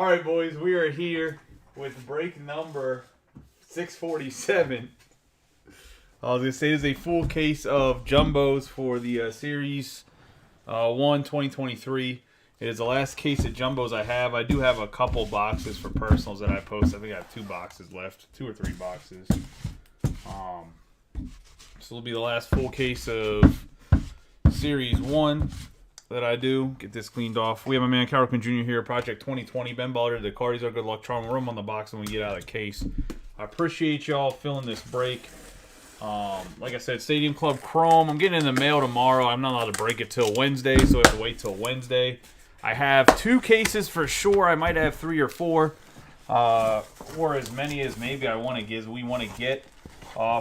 All right, boys, we are here with break number 647. I was going to say this is a full case of jumbos for the Series 1 2023. It is the last case of jumbos I have. I do have a couple boxes for personals that I post. I think I have 2 boxes left, 2 or 3 boxes. So it'll be the last full case of Series 1 that I do. Get this cleaned off. We have my man Cal Ripken Jr. here, Project 2020. Ben Baller, the Cardis are good luck charm. Room on the box when we get out of the case. I appreciate y'all filling this break. Like I said, Stadium Club Chrome. I'm getting in the mail tomorrow. I'm not allowed to break it till Wednesday, so I have to wait till Wednesday. I have 2 cases for sure. I might have 3 or 4, or as many as maybe we want to get.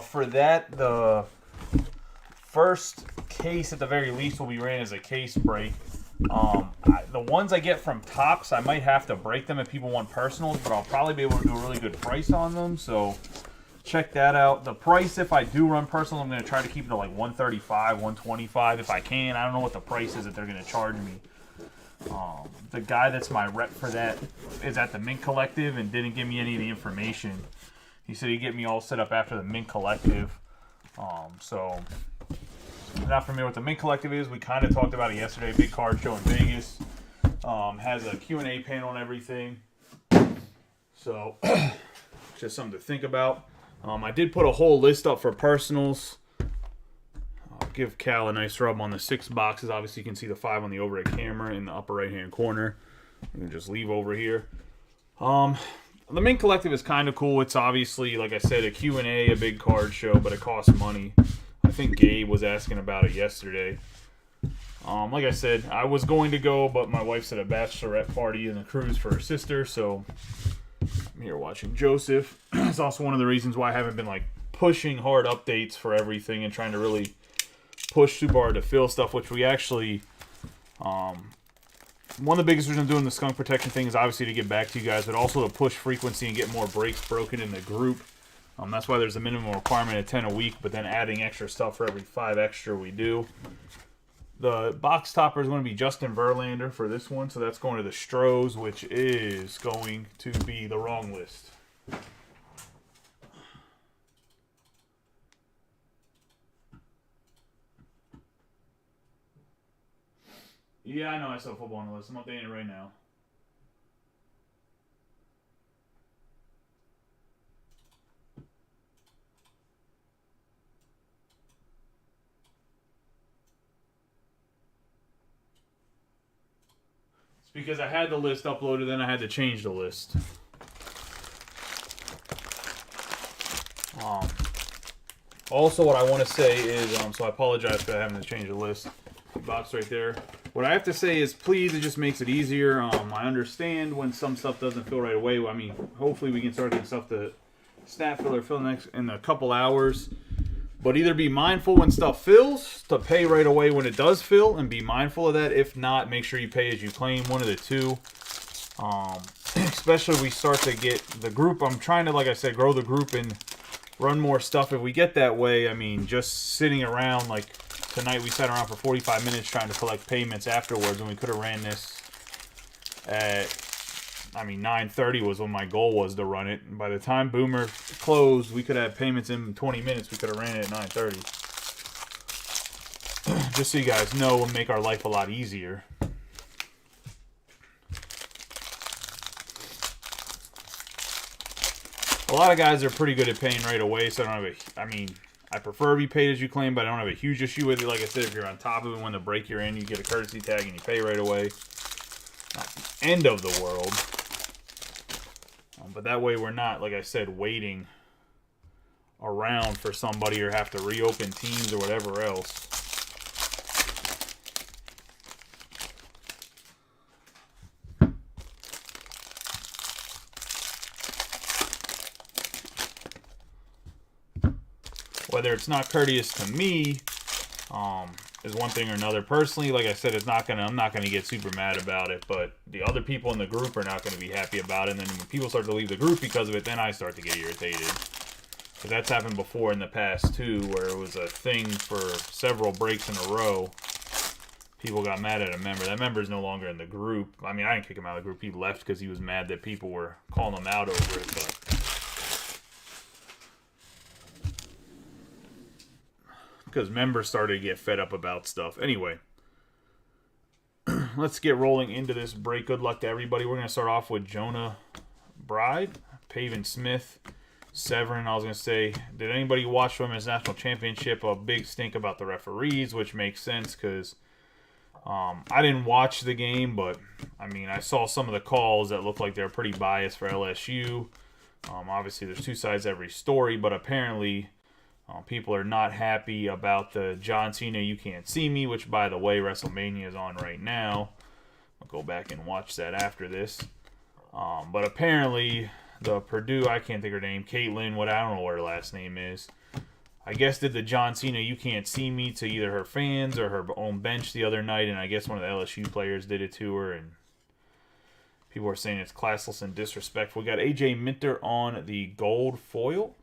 For that, the first case at the very least will be ran as a case break. The ones I get from Topps, I might have to break them if people want personals, but I'll probably be able to do a really good price on them, so check that out. The price, if I do run personals, I'm going to try to keep it to like $135, $125 if I can. I don't know what the price is that they're going to charge me. The guy that's my rep for that is at the Mint Collective and didn't give me any of the information. He said he'd get me all set up after the Mint Collective. So, not familiar with the Mint Collective is. We kind of talked about it yesterday. Big card show in Vegas. Has a Q&A panel and everything. So, just something to think about. I did put a whole list up for personals. I'll give Cal a nice rub on the 6 boxes. Obviously, you can see the 5 on the overhead camera in the upper right-hand corner. You can just leave over here. The Mint Collective is kind of cool. It's obviously, like I said, a Q&A, a big card show, but it costs money. I think Gabe was asking about it yesterday. Like I said, I was going to go, but my wife said a bachelorette party and a cruise for her sister, so I'm here watching Joseph. It's also one of the reasons why I haven't been like pushing hard updates for everything and trying to really push super hard to fill stuff, which we actually... one of the biggest reasons I'm doing the skunk protection thing is obviously to get back to you guys, but also to push frequency and get more breaks broken in the group. That's why there's a minimum requirement of 10 a week, but then adding extra stuff for every 5 extra we do. The box topper is going to be Justin Verlander for this one, so that's going to the Stros, which is going to be the wrong list. Yeah, I know I saw football on the list. I'm updating it right now. It's because I had the list uploaded, then I had to change the list. Also, what I want to say is, so I apologize for having to change the list. Box right there. What I have to say is, please, it just makes it easier. I understand when some stuff doesn't fill right away. I mean, hopefully we can start getting stuff to snap fill or fill in a couple hours. But either be mindful when stuff fills to pay right away when it does fill, and be mindful of that. If not, make sure you pay as you claim. One of the two. Especially if we start to get the group. I'm trying to, like I said, grow the group and run more stuff. If we get that way, I mean, just sitting around like... Tonight we sat around for 45 minutes trying to collect payments afterwards, and we could have ran this at, 9:30 was when my goal was to run it. And by the time Boomer closed, we could have payments in 20 minutes. We could have ran it at 9:30. Just so you guys know, and make our life a lot easier. A lot of guys are pretty good at paying right away, so I don't have I prefer to be paid as you claim, but I don't have a huge issue with it. Like I said, if you're on top of it when the break you're in, you get a courtesy tag and you pay right away. Not the end of the world. But that way we're not, like I said, waiting around for somebody or have to reopen teams or whatever else. Whether it's not courteous to me is one thing or another. Personally, like I said, I'm not gonna get super mad about it, but the other people in the group are not gonna be happy about it. And then when people start to leave the group because of it, then I start to get irritated. Because that's happened before in the past too, where it was a thing for several breaks in a row. people got mad at a member. That member is no longer in the group. I mean, I didn't kick him out of the group. He left because he was mad that people were calling him out over it. But because members started to get fed up about stuff. Anyway, let's get rolling into this break. Good luck to everybody. We're going to start off with Jonah Bride, Pavin Smith, Severin. I was going to say, did anybody watch Women's National Championship? A big stink about the referees, which makes sense because I didn't watch the game, but I mean, I saw some of the calls that looked like they were pretty biased for LSU. Obviously, there's two sides to every story, but apparently people are not happy about the John Cena You Can't See Me, which, by the way, WrestleMania is on right now. I'll go back and watch that after this. But apparently, the Purdue, I can't think of her name, Caitlyn, I don't know what her last name is, I guess did the John Cena You Can't See Me to either her fans or her own bench the other night, and I guess one of the LSU players did it to her, and people are saying it's classless and disrespectful. We got AJ Minter on the gold foil.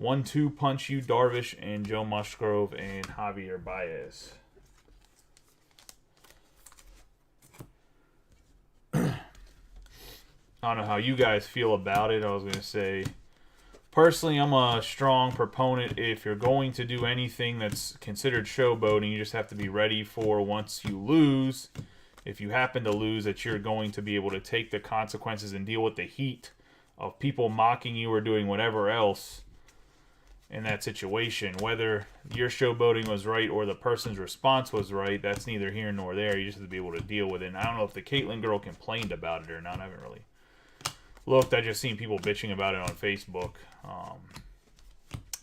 1-2 punch you, Darvish, and Joe Musgrove, and Javier Baez. I don't know how you guys feel about it. I was going to say, personally, I'm a strong proponent. If you're going to do anything that's considered showboating, you just have to be ready for once you lose, if you happen to lose, that you're going to be able to take the consequences and deal with the heat of people mocking you or doing whatever else in that situation. Whether your showboating was right or the person's response was right, that's neither here nor there. You just have to be able to deal with it. And I don't know if the Caitlyn girl complained about it or not. I haven't really looked. I just seen people bitching about it on Facebook.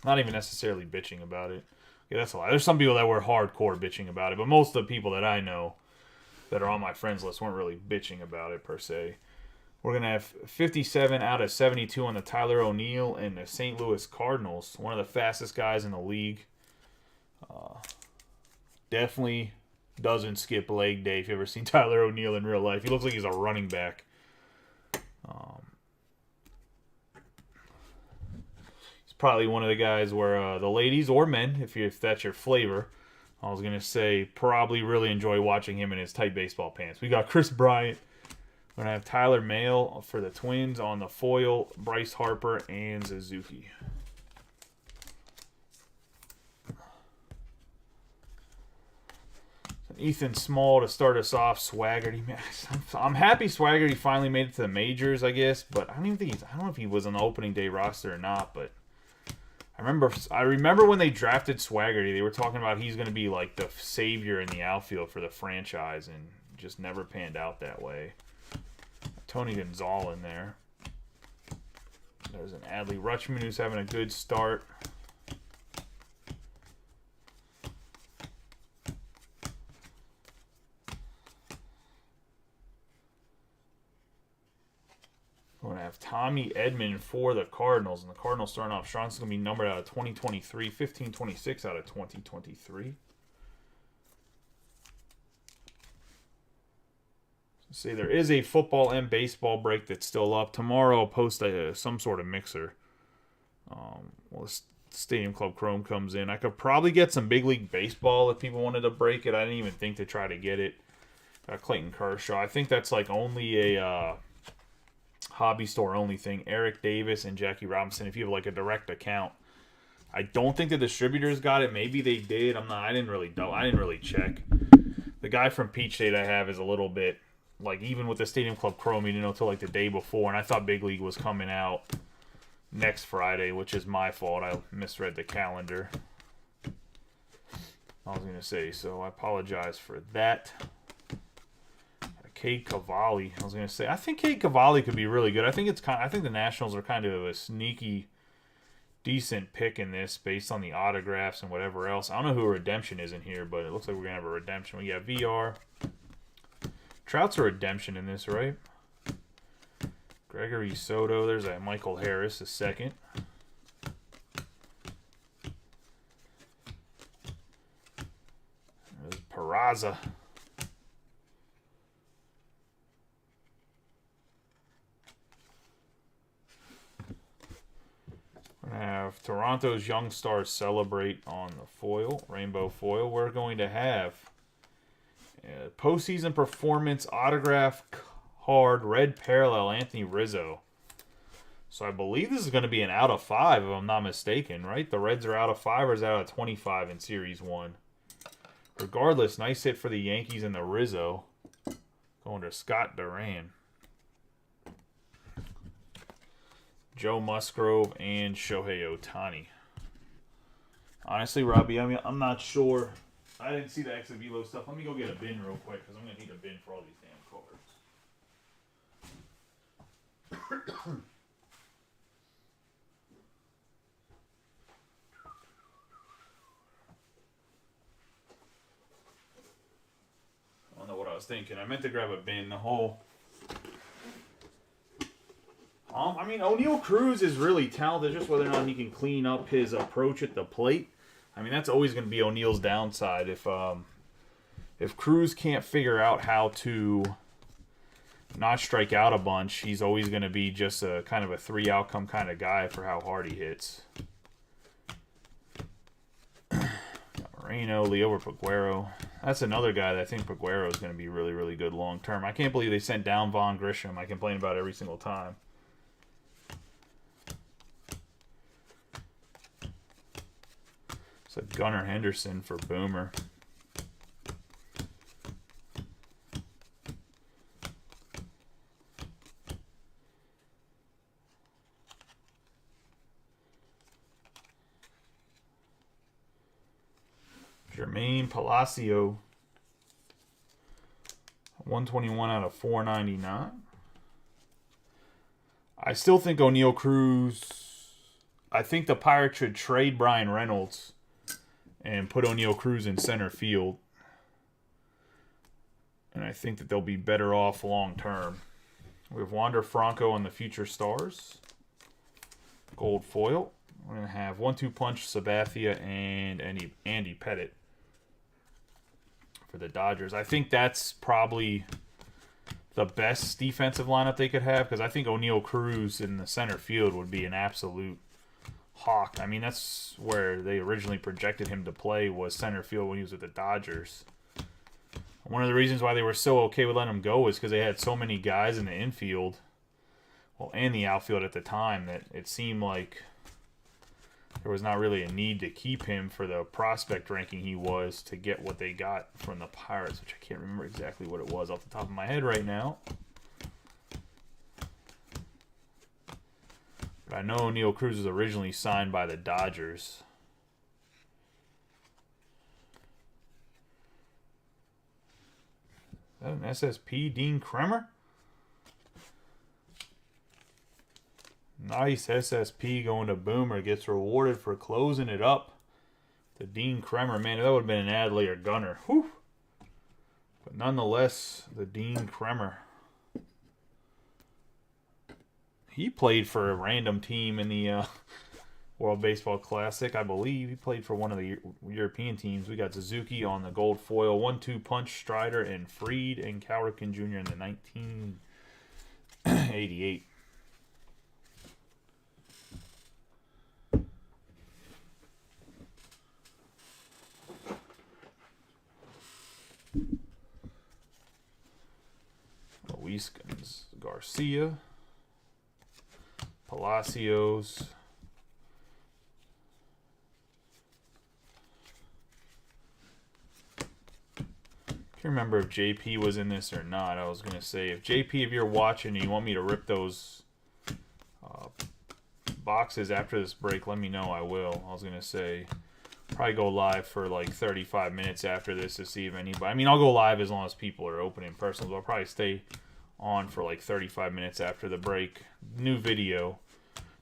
Not even necessarily bitching about it. Okay, that's a lie. There's some people that were hardcore bitching about it, but most of the people that I know that are on my friends list weren't really bitching about it per se. We're going to have 57 out of 72 on the Tyler O'Neill and the St. Louis Cardinals. One of the fastest guys in the league. Definitely doesn't skip leg day if you've ever seen Tyler O'Neill in real life. He looks like he's a running back. He's probably one of the guys where the ladies or men, if that's your flavor, I was going to say, probably really enjoy watching him in his tight baseball pants. We got Chris Bryant. We're going to have Tyler Mahle for the Twins on the foil, Bryce Harper, and Suzuki. Ethan Small to start us off. Swaggerty. I'm happy Swaggerty finally made it to the majors, I guess, but I don't know if he was on the opening day roster or not, but I remember when they drafted Swaggerty, they were talking about he's going to be like the savior in the outfield for the franchise, and just never panned out that way. Tony Gonzalez in there. There's an Adley Rutschman who's having a good start. We're going to have Tommy Edman for the Cardinals. And the Cardinals starting off strong. It's going to be numbered out of 2023. 1526 out of 2023. See, there is a football and baseball break that's still up. Tomorrow I'll post some sort of mixer. Well, Stadium Club Chrome comes in. I could probably get some big league baseball if people wanted to break it. I didn't even think to try to get it. Clayton Kershaw. I think that's like only a hobby store only thing. Eric Davis and Jackie Robinson. If you have like a direct account, I don't think the distributors got it. Maybe they did. I didn't really check. The guy from Peach State I have is a little bit. Like, even with the Stadium Club Chrome, you didn't know until like the day before, and I thought Big League was coming out next Friday, which is my fault. I misread the calendar. I was going to say, so I apologize for that. Cade Cavalli, I was going to say, I think Cade Cavalli could be really good. I think the Nationals are kind of a sneaky, decent pick in this based on the autographs and whatever else. I don't know who Redemption is in here, but it looks like we're going to have a Redemption. We got VR. Trout's a redemption in this, right? Gregory Soto. There's a Michael Harris, a second. There's Peraza. We're going to have Toronto's Young Stars celebrate on the foil, rainbow foil. We're going to have Postseason performance autograph card, red parallel, Anthony Rizzo. So I believe this is going to be an out of 5, if I'm not mistaken, right? The Reds are out of 5 or is out of 25 in Series 1? Regardless, nice hit for the Yankees and the Rizzo. Going to Scott Duran. Joe Musgrove and Shohei Ohtani. Honestly, Robbie, I mean, I'm not sure. I didn't see the Exavilo stuff. Let me go get a bin real quick because I'm going to need a bin for all these damn cards. I don't know what I was thinking. I meant to grab a bin. The whole... I mean, O'Neal Cruz is really talented, just whether or not he can clean up his approach at the plate. I mean, that's always going to be O'Neal's downside. If Cruz can't figure out how to not strike out a bunch, he's always going to be just a kind of a 3-outcome kind of guy for how hard he hits. Moreno, Leo Peguero. That's another guy that I think Peguero is going to be really, really good long term. I can't believe they sent down Vaughn Grisham. I complain about it every single time. So Gunnar Henderson for Boomer. Jermaine Palacio. 121 out of 499. I still think O'Neal Cruz... I think the Pirates should trade Brian Reynolds and put O'Neal Cruz in center field. And I think that they'll be better off long term. We have Wander Franco on the Future Stars. Gold foil. We're going to have 1-2 punch Sabathia and Andy Pettitte for the Dodgers. I think that's probably the best defensive lineup they could have because I think O'Neal Cruz in the center field would be an absolute hawk. I mean, that's where they originally projected him to play was center field when he was with the Dodgers. One of the reasons why they were so okay with letting him go was because they had so many guys in the infield, well, and the outfield at the time, that it seemed like there was not really a need to keep him for the prospect ranking he was to get what they got from the Pirates, which I can't remember exactly what it was off the top of my head right now. But I know O'Neal Cruz was originally signed by the Dodgers. Is that an SSP? Dean Kremer? Nice SSP going to Boomer. Gets rewarded for closing it up. The Dean Kremer. Man, that would have been an Adley or Gunner. Whew. But nonetheless, the Dean Kremer. He played for a random team in the World Baseball Classic, I believe. He played for one of the European teams. We got Suzuki on the gold foil. 1-2 punch Strider and Fried and Cal Ripken Jr. in the 1988. Luis Garcia. Palacios. Can't remember if JP was in this or not. I was going to say, if JP, if you're watching and you want me to rip those boxes after this break, let me know. I will. I was going to say, probably go live for like 35 minutes after this to see if anybody... I mean, I'll go live as long as people are opening personals. I'll probably stay on for like 35 minutes after the break. New video.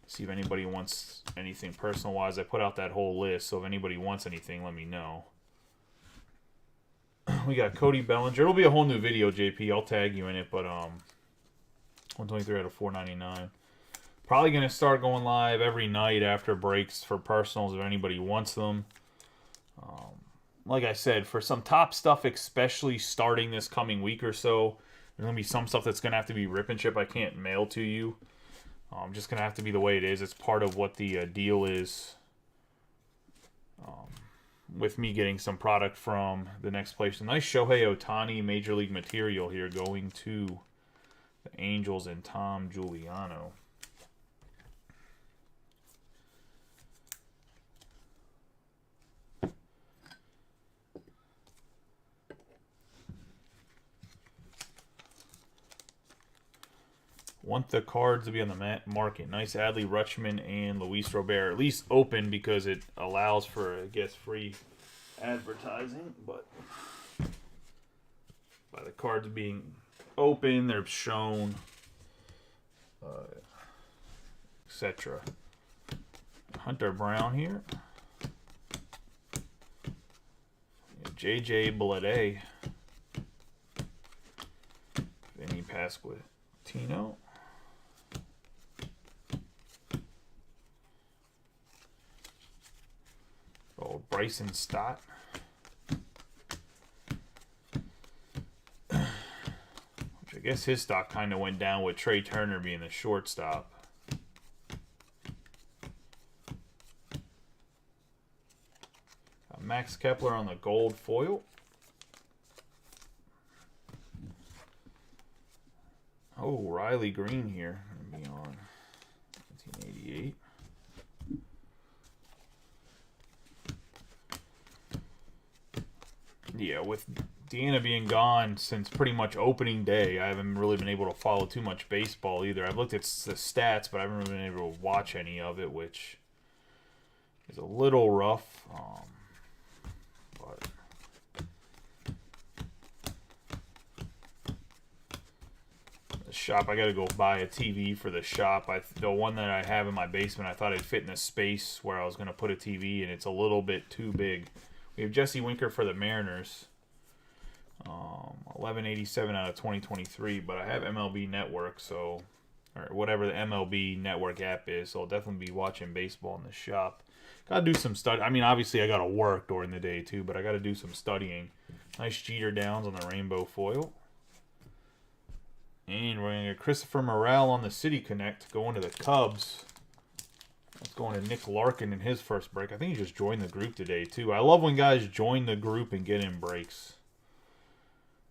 See if anybody wants anything personal-wise. I put out that whole list, so if anybody wants anything, let me know. We got Cody Bellinger. It'll be a whole new video, JP. I'll tag you in it, but 123 out of 499. Probably going to start going live every night after breaks for personals if anybody wants them. Like I said, for some top stuff, especially starting this coming week or so, there's going to be some stuff that's going to have to be rip and ship. I can't mail to you. Just going to have to be the way it is. It's part of what the deal is with me getting some product from the next place. A nice Shohei Ohtani Major League material here going to the Angels and Tom Giuliano. Want the cards to be on the market. Nice Adley Rutschman and Luis Robert. At least open because it allows for, I guess, free advertising. But by the cards being open, they're shown, etc. Hunter Brown here. JJ Bleday. Vinny Pasquantino. Oh, Bryson Stott. Which I guess his stock kind of went down with Trey Turner being the shortstop. Got Max Kepler on the gold foil. Oh, Riley Green here. Gonna be on 1988. Yeah, with Deanna being gone since pretty much opening day, I haven't really been able to follow too much baseball either. I've looked at the stats, but I haven't really been able to watch any of it, which is a little rough. But the shop, I got to go buy a TV for the shop. The one that I have in my basement, I thought it'd fit in a space where I was going to put a TV, and it's a little bit too big. We have Jesse Winker for the Mariners. 1187 out of 2023, but I have MLB Network, so, or whatever the MLB Network app is, so I'll definitely be watching baseball in the shop. Gotta do some study. I mean, obviously I gotta work during the day too, but I gotta do some studying. Nice Jeter Downs on the rainbow foil. And we're gonna get Christopher Morel on the City Connect going to the Cubs. That's going to Nick Larkin in his first break. I think he just joined the group today, too. I love when guys join the group and get in breaks.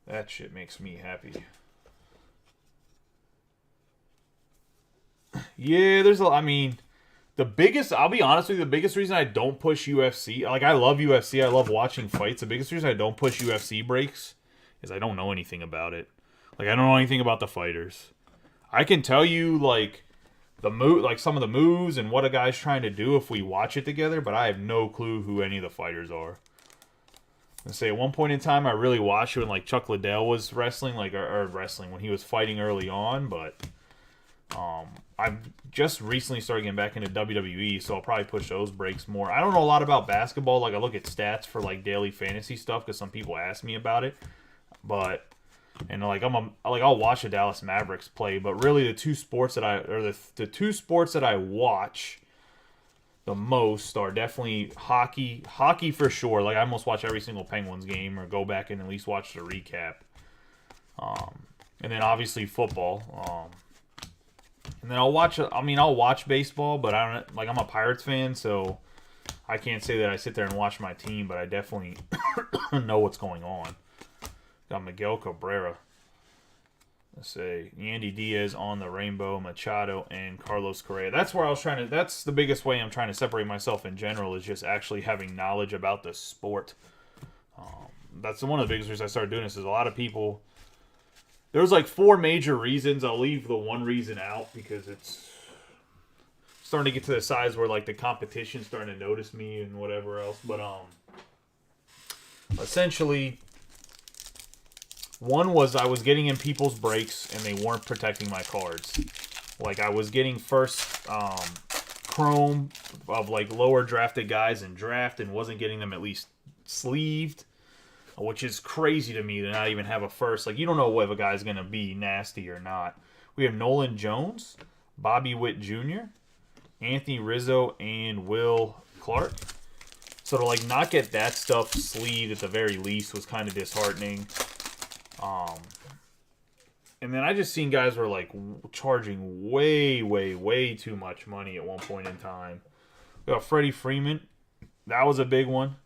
That shit makes me happy. Yeah, I mean, I'll be honest with you, the biggest reason I don't push UFC, like, I love UFC, I love watching fights. The biggest reason I don't push UFC breaks is I don't know anything about it. Like, I don't know anything about the fighters. I can tell you, like, some of the moves and what a guy's trying to do if we watch it together, but I have no clue who any of the fighters are. I say at one point in time I really watched it when like Chuck Liddell was wrestling, when he was fighting early on, but I've just recently started getting back into WWE, so I'll probably push those breaks more. I don't know a lot about basketball. Like I look at stats for like daily fantasy stuff because some people ask me about it, but. And like I'll watch the Dallas Mavericks play, but really the two sports that I watch the most are definitely hockey. Hockey for sure. Like I almost watch every single Penguins game or go back and at least watch the recap. And then obviously football. And then I'll watch baseball, but I'm a Pirates fan, so I can't say that I sit there and watch my team, but I definitely know what's going on. Got Miguel Cabrera. Let's say Yandy Diaz on the rainbow, Machado, and Carlos Correa. That's where that's the biggest way I'm trying to separate myself in general is just actually having knowledge about the sport. That's one of the biggest reasons I started doing this is a lot of people. There's like 4 major reasons. I'll leave the one reason out because it's starting to get to the size where like the competition's starting to notice me and whatever else. But essentially. One was I was getting in people's breaks and they weren't protecting my cards. Like I was getting first chrome of like lower drafted guys in draft and wasn't getting them at least sleeved, which is crazy to me to not even have a first. Like you don't know if a guy's going to be nasty or not. We have Nolan Jones, Bobby Witt Jr., Anthony Rizzo, and Will Clark. So to like not get that stuff sleeved at the very least was kind of disheartening. And then I just seen guys were like charging way too much money at one point in time. We got Freddie Freeman. That was a big one.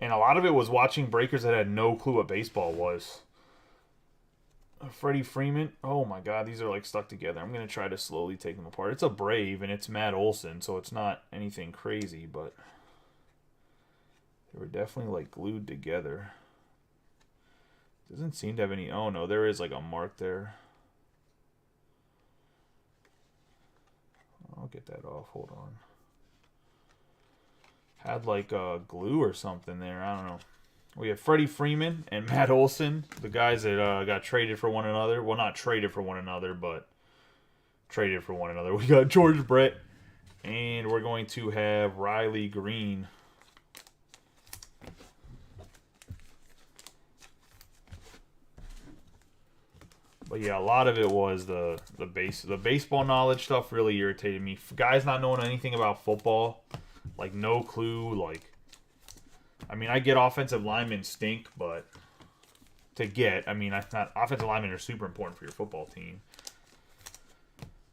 And a lot of it was watching breakers that had no clue what baseball was. Freddie Freeman. Oh my God, these are like stuck together. I'm going to try to slowly take them apart. It's a Brave and it's Matt Olson, so it's not anything crazy, but they were definitely like glued together. Doesn't seem to have any. Oh no, there is like a mark there. I'll get that off. Hold on. Had like glue or something there. I don't know. We have Freddie Freeman and Matt Olson, the guys that got traded for one another. Well, not traded for one another, but traded for one another. We got George Brett, and we're going to have Riley Green. But yeah, a lot of it was the baseball knowledge stuff really irritated me. Guys not knowing anything about football, like no clue. Like, I mean, I get offensive linemen stink, but offensive linemen are super important for your football team.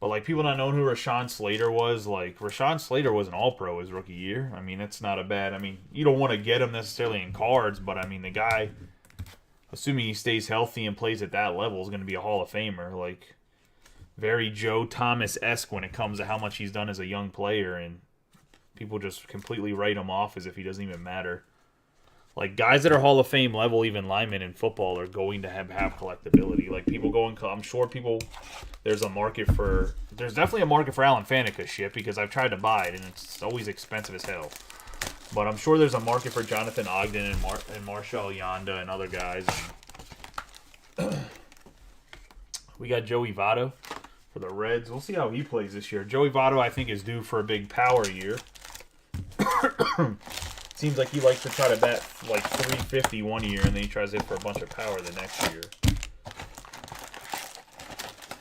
But like people not knowing who Rashawn Slater was, like Rashawn Slater was an All-Pro his rookie year. I mean, that's not a bad. I mean, you don't want to get him necessarily in cards, but I mean the guy, assuming he stays healthy and plays at that level, is going to be a Hall of Famer. Like, very Joe Thomas-esque when it comes to how much he's done as a young player, and people just completely write him off as if he doesn't even matter. Like, guys that are Hall of Fame level, even linemen in football, are going to have collectability. Like, people going, I'm sure there's definitely a market for Alan Faneca shit, because I've tried to buy it, and it's always expensive as hell. But I'm sure there's a market for Jonathan Ogden and Marshall Yanda and other guys. We got Joey Votto for the Reds. We'll see how he plays this year. Joey Votto, I think, is due for a big power year. Seems like he likes to try to bat like 350 one year, and then he tries to hit for a bunch of power the next year.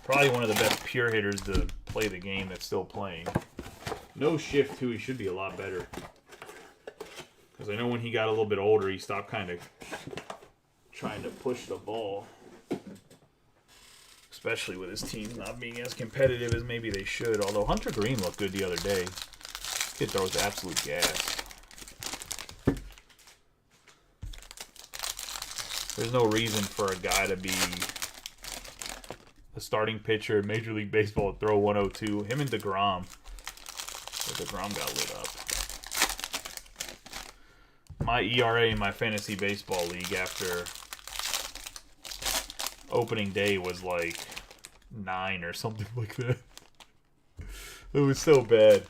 Probably one of the best pure hitters to play the game that's still playing. No shift, too. He should be a lot better. Because I know when he got a little bit older, he stopped kind of trying to push the ball. Especially with his team not being as competitive as maybe they should. Although Hunter Green looked good the other day. Kid throws absolute gas. There's no reason for a guy to be a starting pitcher in Major League Baseball to throw 102. Him and DeGrom. But DeGrom got lit up. My ERA in my fantasy baseball league after opening day was like 9 or something like that. It was so bad.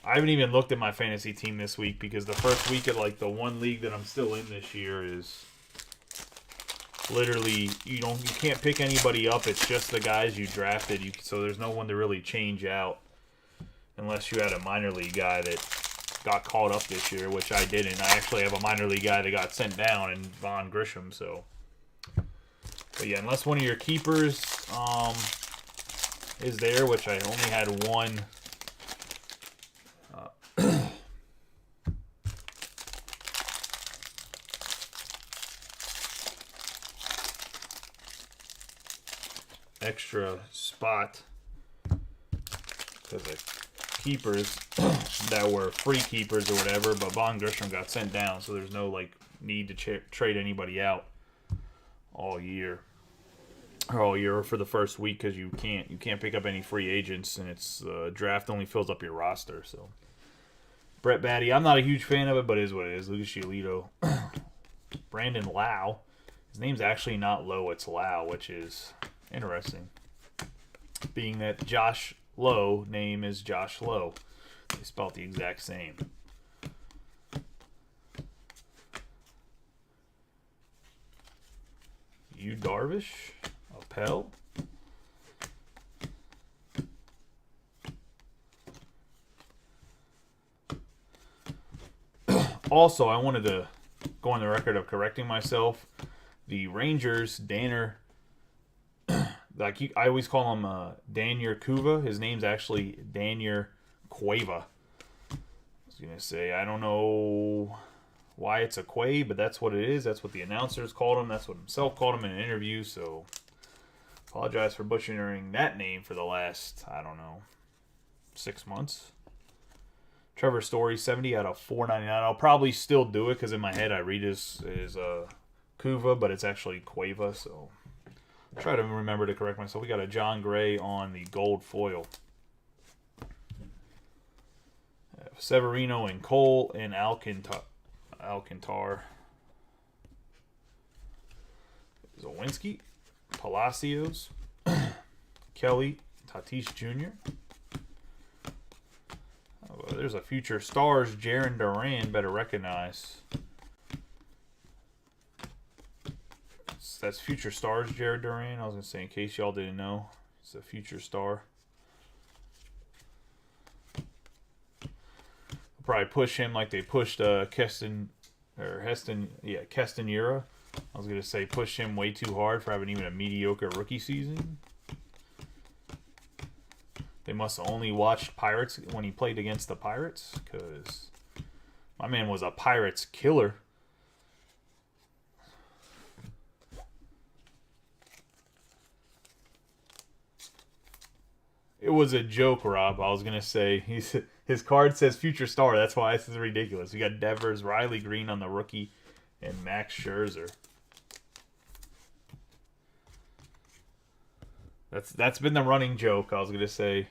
I haven't even looked at my fantasy team this week because the first week of like the one league that I'm still in this year is literally you can't pick anybody up. It's just the guys you drafted. So there's no one to really change out unless you had a minor league guy that got caught up this year, which I didn't. I actually have a minor league guy that got sent down in Vaughn Grisham. So, but yeah, unless one of your keepers is there, which I only had one. Extra spot because of keepers that were free keepers or whatever, but Vaughn Grisham got sent down, so there's no like need to trade anybody out all year or for the first week because you can't pick up any free agents, and it's draft only fills up your roster. So Brett Baty, I'm not a huge fan of it, but it is what it is. Lucas Giolito, Brandon Lau, his name's actually not Lowe, it's Lau, which is interesting, being that Josh Lowe name is Josh Lowe. They spelled the exact same. Yu Darvish, Appel. Also, I wanted to go on the record of correcting myself. The Rangers, Danner, I always call him Daniel Cueva. His name's actually Daniel Cueva. I was going to say, I don't know why it's a Quay, but that's what it is. That's what the announcers called him. That's what himself called him in an interview. So, apologize for butchering that name for the last, 6 months. Trevor Story, 70 out of 499. I'll probably still do it because in my head I read is Kuva, but it's actually Cueva, so try to remember to correct myself. We got a John Gray on the gold foil. Severino and Cole and Alcantar. Zawinski, Palacios, Kelly, Tatis Jr. Oh, there's a future stars, Jarren Duran, better recognize. That's future stars, Jarren Duran. I was going to say, in case y'all didn't know, it's a future star. They'll probably push him like they pushed Castanera. I was going to say push him way too hard for having even a mediocre rookie season. They must have only watched Pirates when he played against the Pirates, because my man was a Pirates killer. It was a joke, Rob. I was going to say his card says future star. That's why this is ridiculous. We got Devers, Riley Green on the rookie, and Max Scherzer. That's been the running joke. I was gonna say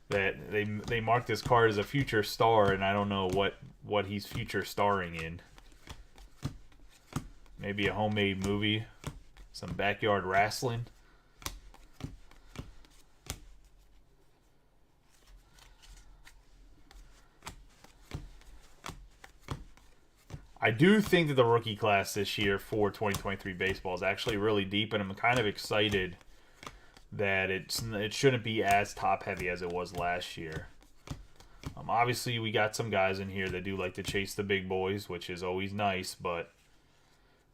that they marked this card as a future star, and I don't know what he's future starring in. Maybe a homemade movie, some backyard wrestling. I do think that the rookie class this year for 2023 baseball is actually really deep, and I'm kind of excited that it shouldn't be as top heavy as it was last year. Obviously, we got some guys in here that do like to chase the big boys, which is always nice. But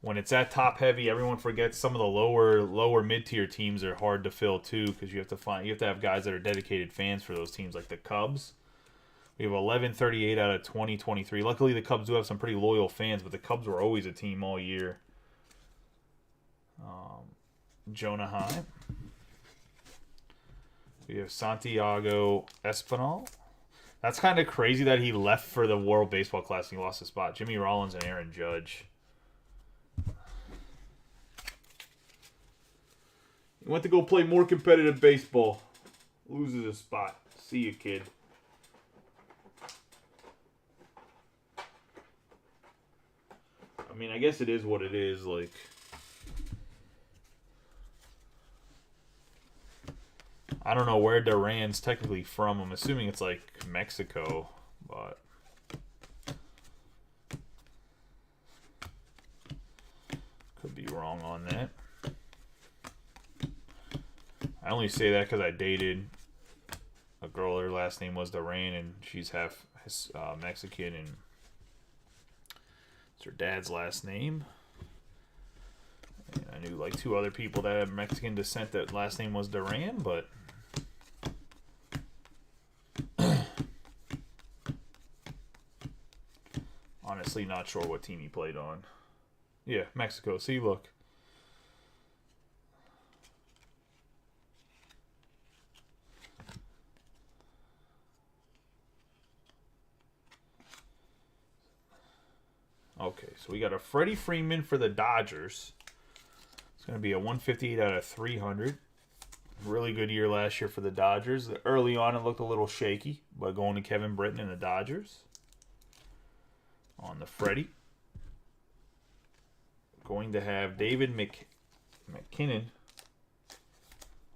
when it's that top heavy, everyone forgets some of the lower mid tier teams are hard to fill too, because you have to have guys that are dedicated fans for those teams, like the Cubs. We have 1138 out of 2023. Luckily, the Cubs do have some pretty loyal fans, but the Cubs were always a team all year. Jonah Heim. We have Santiago Espinal. That's kind of crazy that he left for the World Baseball Classic and he lost his spot. Jimmy Rollins and Aaron Judge. He went to go play more competitive baseball. Loses his spot. See you, kid. I mean, I guess it is what it is. Like, I don't know where Duran's technically from. I'm assuming it's like Mexico, but could be wrong on that. I only say that because I dated a girl. Her last name was Duran, and she's half Mexican, and it's her dad's last name. And I knew like two other people that have Mexican descent that last name was Duran, but honestly not sure what team he played on. Yeah, Mexico. See, look. Okay, so we got a Freddie Freeman for the Dodgers. It's going to be a 158 out of 300. Really good year last year for the Dodgers. Early on, it looked a little shaky, but going to Kevin Britton and the Dodgers. On the Freddie, going to have David McKinnon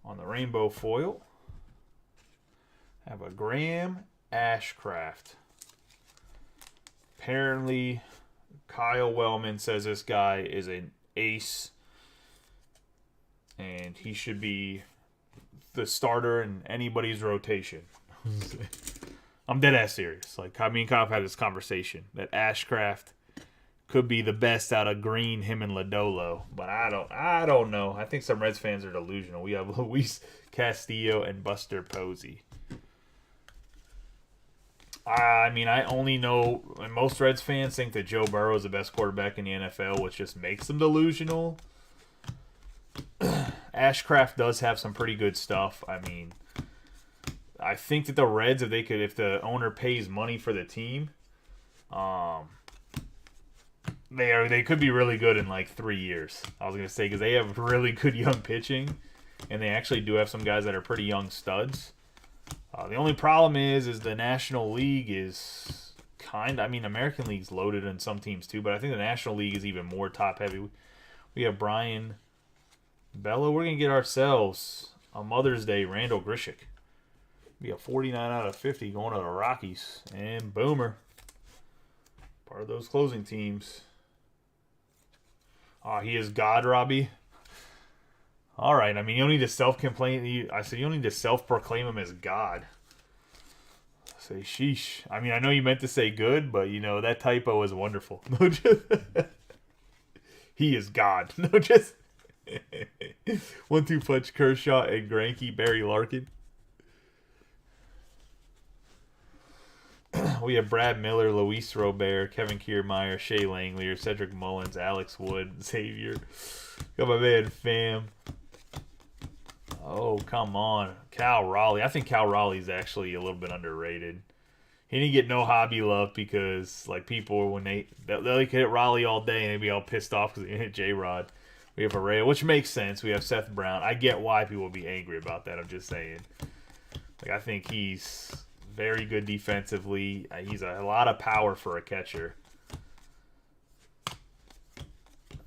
on the rainbow foil. Have a Graham Ashcraft. Apparently, Kyle Wellman says this guy is an ace, and he should be the starter in anybody's rotation. I'm dead ass serious. Like, me and Kyle had this conversation that Ashcraft could be the best out of Green, him, and Lodolo, but I don't know. I think some Reds fans are delusional. We have Luis Castillo and Buster Posey. I mean, I only know, and most Reds fans think that Joe Burrow is the best quarterback in the NFL, which just makes them delusional. Ashcraft does have some pretty good stuff. I mean, I think that the Reds, if the owner pays money for the team, they could be really good in like 3 years. I was gonna say because they have really good young pitching, and they actually do have some guys that are pretty young studs. The only problem is the National League is I mean, American League's loaded in some teams too, but I think the National League is even more top heavy. We have Brian Bello. We're gonna get ourselves on Mother's Day Randall Grichuk. Be a 49 out of 50 going to the Rockies. And Boomer. Part of those closing teams. He is God, Robbie. All right. I mean, you don't need to self-complain. I said you don't need to self-proclaim him as God. Say sheesh. I mean, I know you meant to say good, but, you know, that typo is wonderful. No, just... he is God. No, just... 1-2 punch Kershaw and Greinke, Barry Larkin. We have Brad Miller, Luis Robert, Kevin Kiermaier, Shea Langley, Cedric Mullins, Alex Wood, Xavier. Got my man Pham. Oh, come on. Cal Raleigh. I think Cal Raleigh's actually a little bit underrated. He didn't get no hobby love because, like, people, when they hit Raleigh all day and they'd be all pissed off because they hit J-Rod. We have Arrayo, which makes sense. We have Seth Brown. I get why people would be angry about that. I'm just saying. Like, I think he's very good defensively. He's a lot of power for a catcher.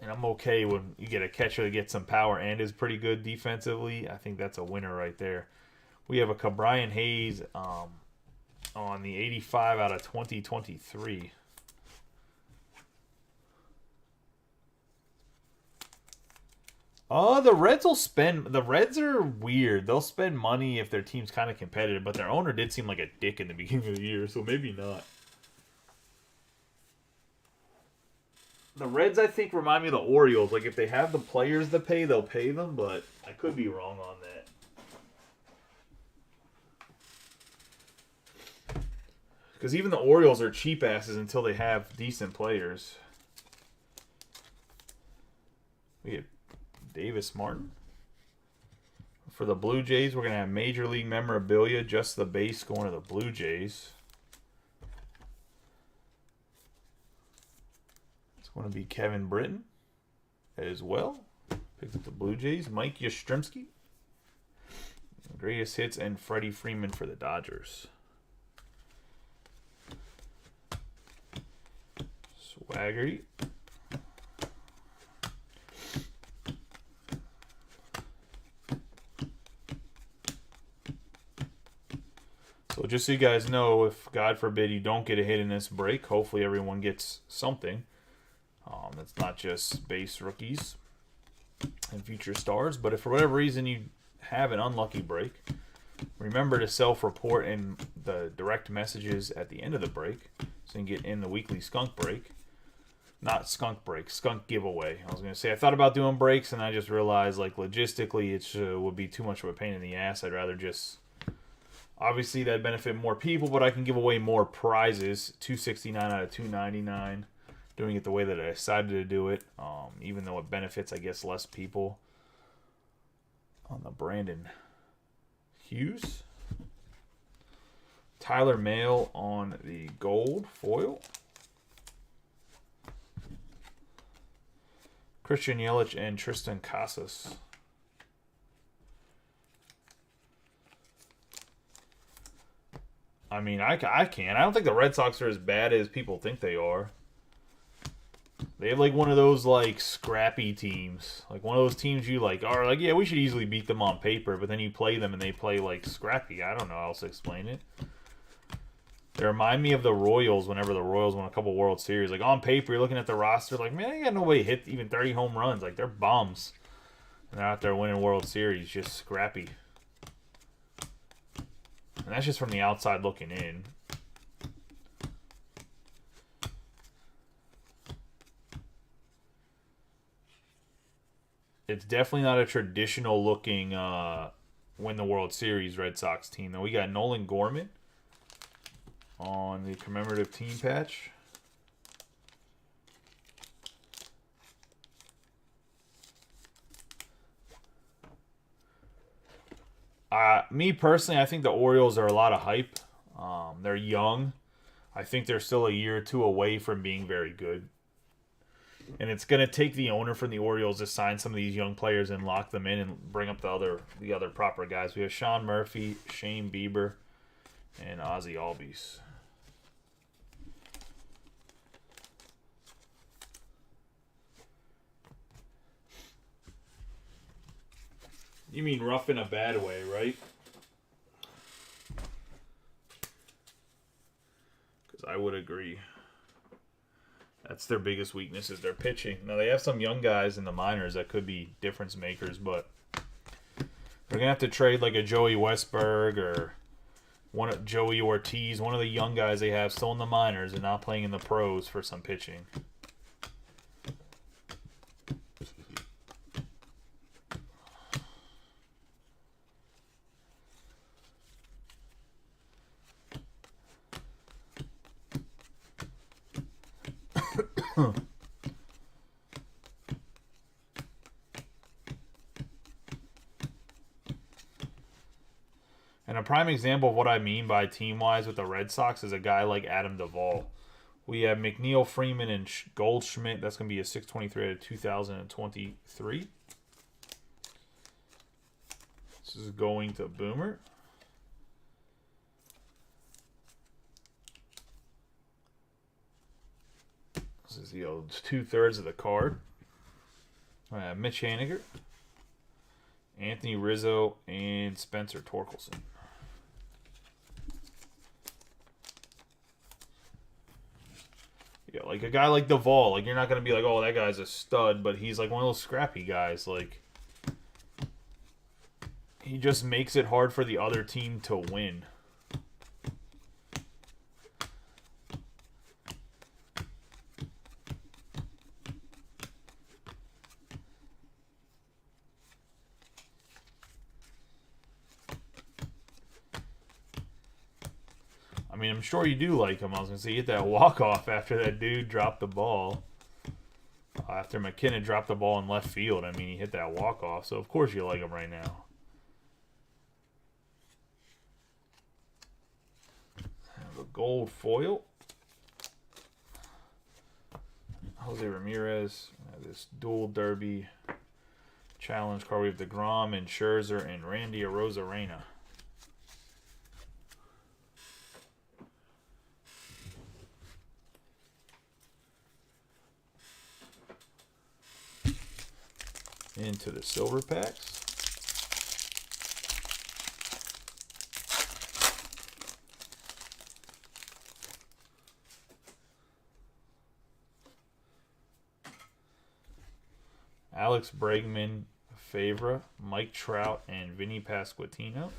And I'm okay when you get a catcher that gets some power and is pretty good defensively. I think that's a winner right there. We have a Cabrian Hayes on the 85 out of 2023. The Reds will spend. The Reds are weird. They'll spend money if their team's kind of competitive, but their owner did seem like a dick in the beginning of the year, so maybe not. The Reds, I think, remind me of the Orioles. Like, if they have the players to pay, they'll pay them, but I could be wrong on that. Because even the Orioles are cheap asses until they have decent players. We have Davis Martin. For the Blue Jays, we're going to have Major League memorabilia, just the base going to the Blue Jays. It's going to be Kevin Britton as well. Picked up the Blue Jays. Mike Yastrzemski. Greatest hits, and Freddie Freeman for the Dodgers. Swaggerty. So just so you guys know, if God forbid you don't get a hit in this break, hopefully everyone gets something. That's not just base rookies and future stars. But if for whatever reason you have an unlucky break, remember to self-report in the direct messages at the end of the break so you can get in the weekly skunk break. Not skunk break, skunk giveaway. I was going to say, I thought about doing breaks, and I just realized, like, logistically, it would be too much of a pain in the ass. I'd rather just... Obviously, that'd benefit more people, but I can give away more prizes. 269 out of 299. Doing it the way that I decided to do it, even though it benefits, I guess, less people. On the Brandon Hughes. Tyler Mahle on the gold foil. Christian Yelich and Tristan Casas. I mean, I can't. I don't think the Red Sox are as bad as people think they are. They have, like, one of those, like, scrappy teams. Like, one of those teams you, like, are like, yeah, we should easily beat them on paper. But then you play them and they play, like, scrappy. I don't know how else to explain it. They remind me of the Royals whenever the Royals won a couple World Series. Like, on paper, you're looking at the roster, like, man, they got nobody hit even 30 home runs. Like, they're bums. And they're out there winning World Series, just scrappy. And that's just from the outside looking in. It's definitely not a traditional looking win the World Series Red Sox team, though. We got Nolan Gorman on the commemorative team patch. Me personally, I think the Orioles are a lot of hype. They're young. I think they're still a year or two away from being very good. And it's going to take the owner from the Orioles to sign some of these young players and lock them in and bring up the other proper guys. We have Sean Murphy, Shane Bieber, and Ozzy Albies. You mean rough in a bad way, right? Because I would agree. That's their biggest weakness is their pitching. Now, they have some young guys in the minors that could be difference makers, but they're going to have to trade like a Joey Westberg or Joey Ortiz, one of the young guys they have still in the minors and not playing in the pros for some pitching. And a prime example of what I mean by team-wise with the Red Sox is a guy like Adam Duvall. We have McNeil, Freeman, and Goldschmidt. That's going to be a 623 out of 2023. This is going to Boomer. This is the old 2/3 of the card. Mitch Haniger, Anthony Rizzo, and Spencer Torkelson. Yeah, like a guy like Duvall, like you're not gonna be like, oh, that guy's a stud, but he's like one of those scrappy guys. Like he just makes it hard for the other team to win. I mean, I'm sure you do like him. I was going to say, he hit that walk-off after that dude dropped the ball. After McKinnon dropped the ball in left field. I mean, he hit that walk-off, so of course you like him right now. Have a gold foil. Jose Ramirez. This dual derby challenge card. We have DeGrom and Scherzer and Randy Arozarena. Into the silver packs. Alex Bregman, Favre, Mike Trout, and Vinny Pasquantino.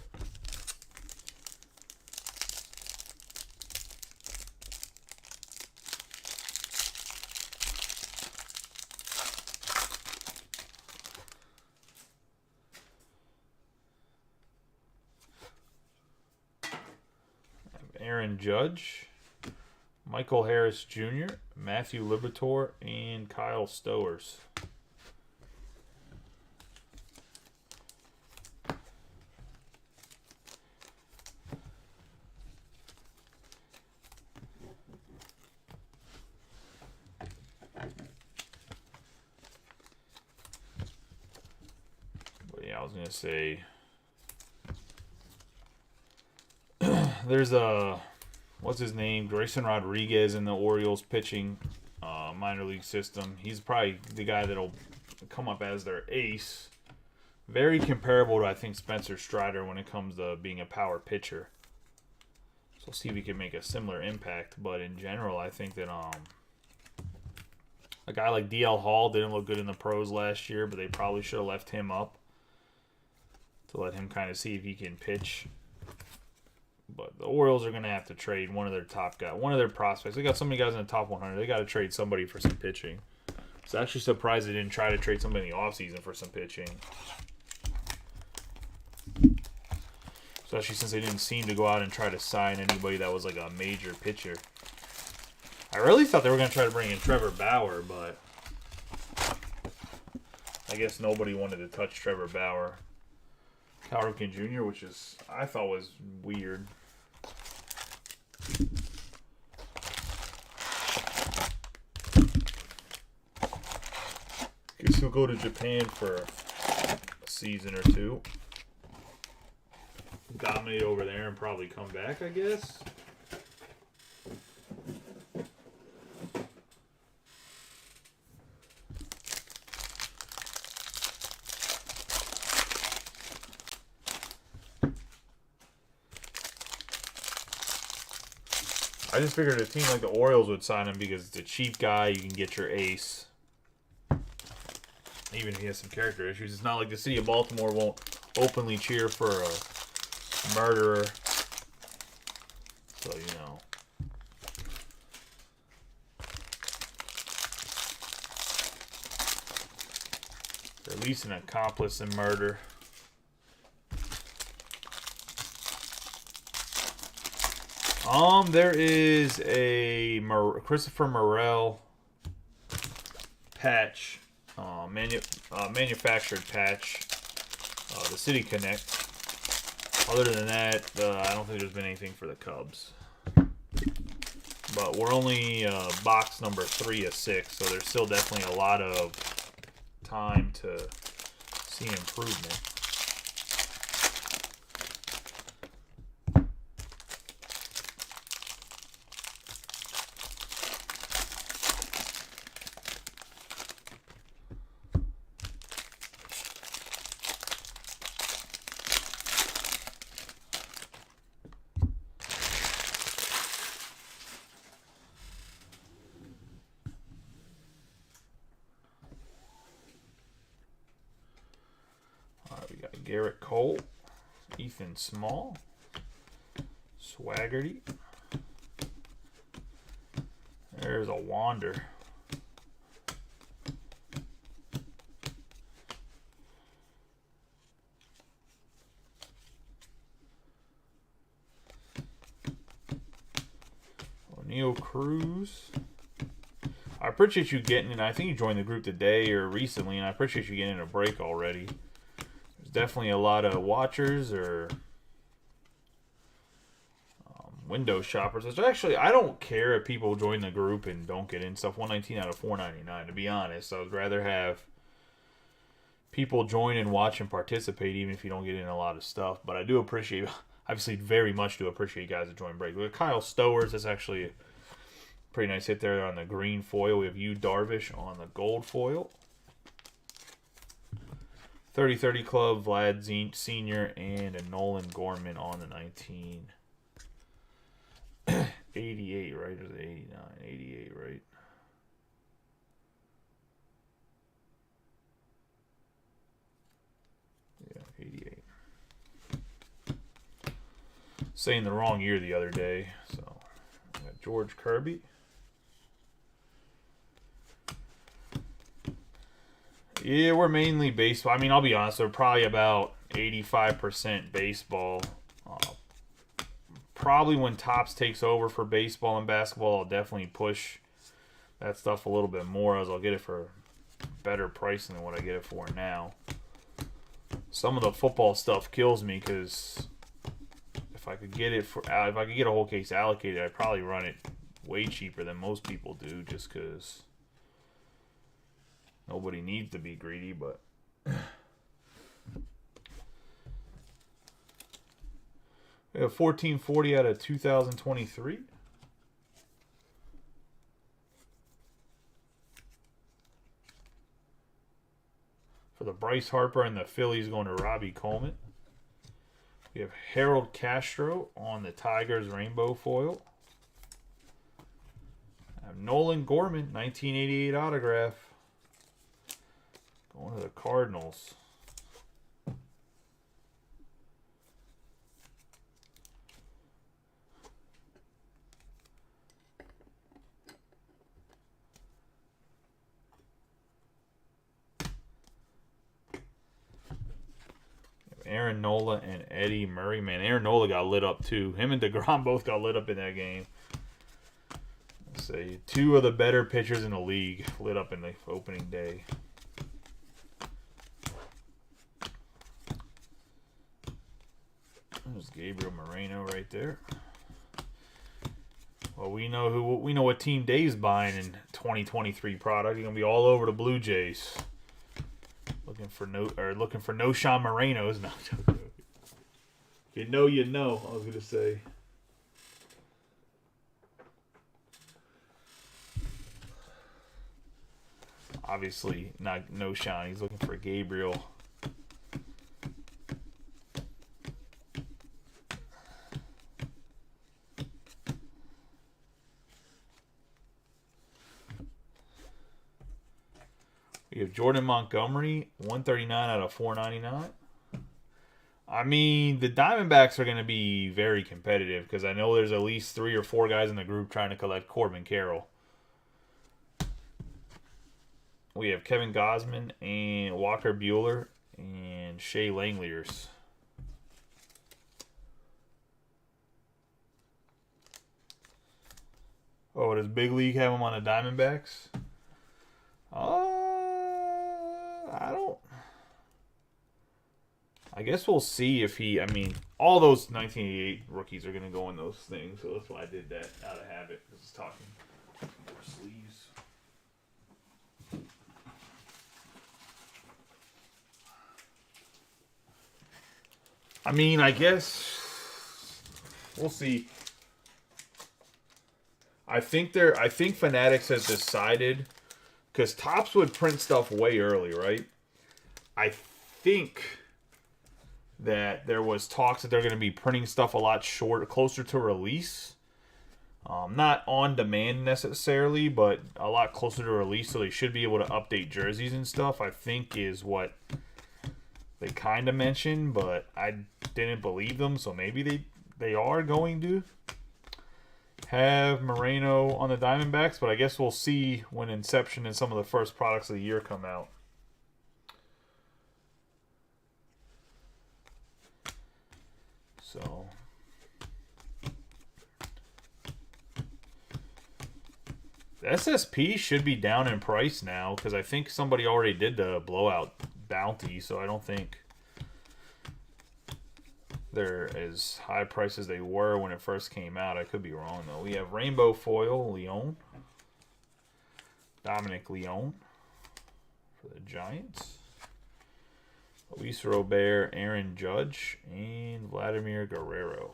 Aaron Judge, Michael Harris Jr., Matthew Liberatore, and Kyle Stowers. But yeah, I was going to say... There's what's his name? Grayson Rodriguez in the Orioles pitching minor league system. He's probably the guy that'll come up as their ace. Very comparable to, I think, Spencer Strider when it comes to being a power pitcher. So we'll see if he can make a similar impact. But in general, I think that a guy like DL Hall didn't look good in the pros last year, but they probably should have left him up to let him kind of see if he can pitch. But the Orioles are going to have to trade one of their top guys, one of their prospects. They got so many guys in the top 100. They got to trade somebody for some pitching. So actually surprised they didn't try to trade somebody in the offseason for some pitching. Especially since they didn't seem to go out and try to sign anybody that was like a major pitcher. I really thought they were going to try to bring in Trevor Bauer, but I guess nobody wanted to touch Trevor Bauer. Cal Ripken Jr., which is I thought was weird. Guess he'll go to Japan for a season or two. Dominate over there and probably come back, I guess. I just figured a team like the Orioles would sign him because it's a cheap guy. You can get your ace. Even if he has some character issues. It's not like the city of Baltimore won't openly cheer for a murderer. So, you know. Or at least an accomplice in murder. There is a Christopher Morel patch, manufactured patch, the City Connect. Other than that, I don't think there's been anything for the Cubs. But we're only box number 3 of 6, so there's still definitely a lot of time to see improvement. We got Garrett Cole, Ethan Small, Swaggerty. There's a Wander. O'Neal Cruz. I appreciate you getting in. I think you joined the group today or recently, and I appreciate you getting in a break already. Definitely a lot of watchers or window shoppers. Which actually, I don't care if people join the group and don't get in stuff. 119 out of 499. To be honest, I would rather have people join and watch and participate, even if you don't get in a lot of stuff. But I do appreciate, obviously, very much do appreciate you guys that join break. We have Kyle Stowers. That's actually a pretty nice hit there on the green foil. We have Yu Darvish on the gold foil. 30-30 Club, Vlad Sr., and a Nolan Gorman on the 1988, right? Or is it 89? 88, right? Yeah, 88. Saying the wrong year the other day. So, I got George Kirby. Yeah, we're mainly baseball. I mean, I'll be honest, we're probably about 85% baseball. Probably when Topps takes over for baseball and basketball, I'll definitely push that stuff a little bit more, as I'll get it for better pricing than what I get it for now. Some of the football stuff kills me because if I could get a whole case allocated, I'd probably run it way cheaper than most people do, just because nobody needs to be greedy, but we have 1440 out of 2023. For the Bryce Harper and the Phillies going to Robbie Coleman. We have Harold Castro on the Tigers rainbow foil. I have Nolan Gorman, 1988 autograph. Going to the Cardinals. Aaron Nola and Eddie Murray. Man, Aaron Nola got lit up too. Him and DeGrom both got lit up in that game. Let's say 2 of the better pitchers in the league lit up in the opening day. There's Gabriel Moreno right there. Well, we know what Team Dave's buying in 2023 product. He's gonna be all over the Blue Jays. Looking for no Sean Morenos. No, you know. I was gonna say. Obviously, no Sean. He's looking for Gabriel. We have Jordan Montgomery, 139 out of 499. I mean, the Diamondbacks are going to be very competitive because I know there's at least 3 or 4 guys in the group trying to collect Corbin Carroll. We have Kevin Gausman and Walker Buehler and Shea Langeliers. Oh, does Big League have him on the Diamondbacks? I guess we'll see if he. I mean, all those 1988 rookies are going to go in those things, so that's why I did that out of habit. Because it's talking more sleeves. I mean, I guess we'll see. I think Fanatics has decided because Topps would print stuff way early, right? I think that there was talks that they're going to be printing stuff a lot shorter, closer to release. Not on demand necessarily, but a lot closer to release, so they should be able to update jerseys and stuff, I think is what they kind of mentioned, but I didn't believe them, so maybe they are going to have Moreno on the Diamondbacks, but I guess we'll see when Inception and some of the first products of the year come out. So the SSP should be down in price now because I think somebody already did the blowout bounty, so I don't think they're as high price as they were when it first came out. I could be wrong though. We have Rainbow Foil Leon, Dominic Leon for the Giants. Luis Robert, Aaron Judge, and Vladimir Guerrero.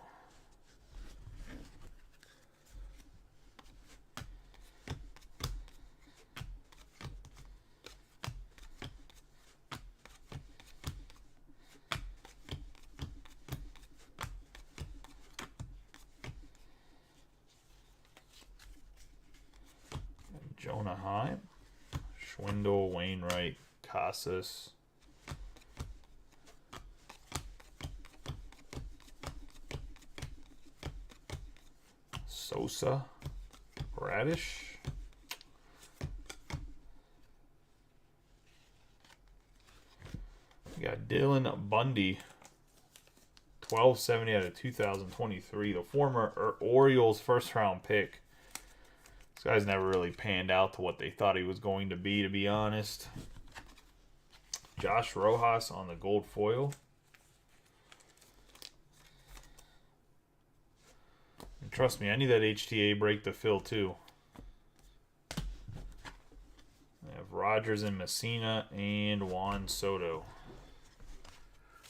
Jonah Heim, Schwindel, Wainwright, Casas. Sosa, Radish, we got Dylan Bundy, 1270 out of 2023, the former Orioles first-round pick. This guy's never really panned out to what they thought he was going to be honest. Josh Rojas on the gold foil. Trust me, I need that HTA break to fill too. I have Rogers and Messina and Juan Soto.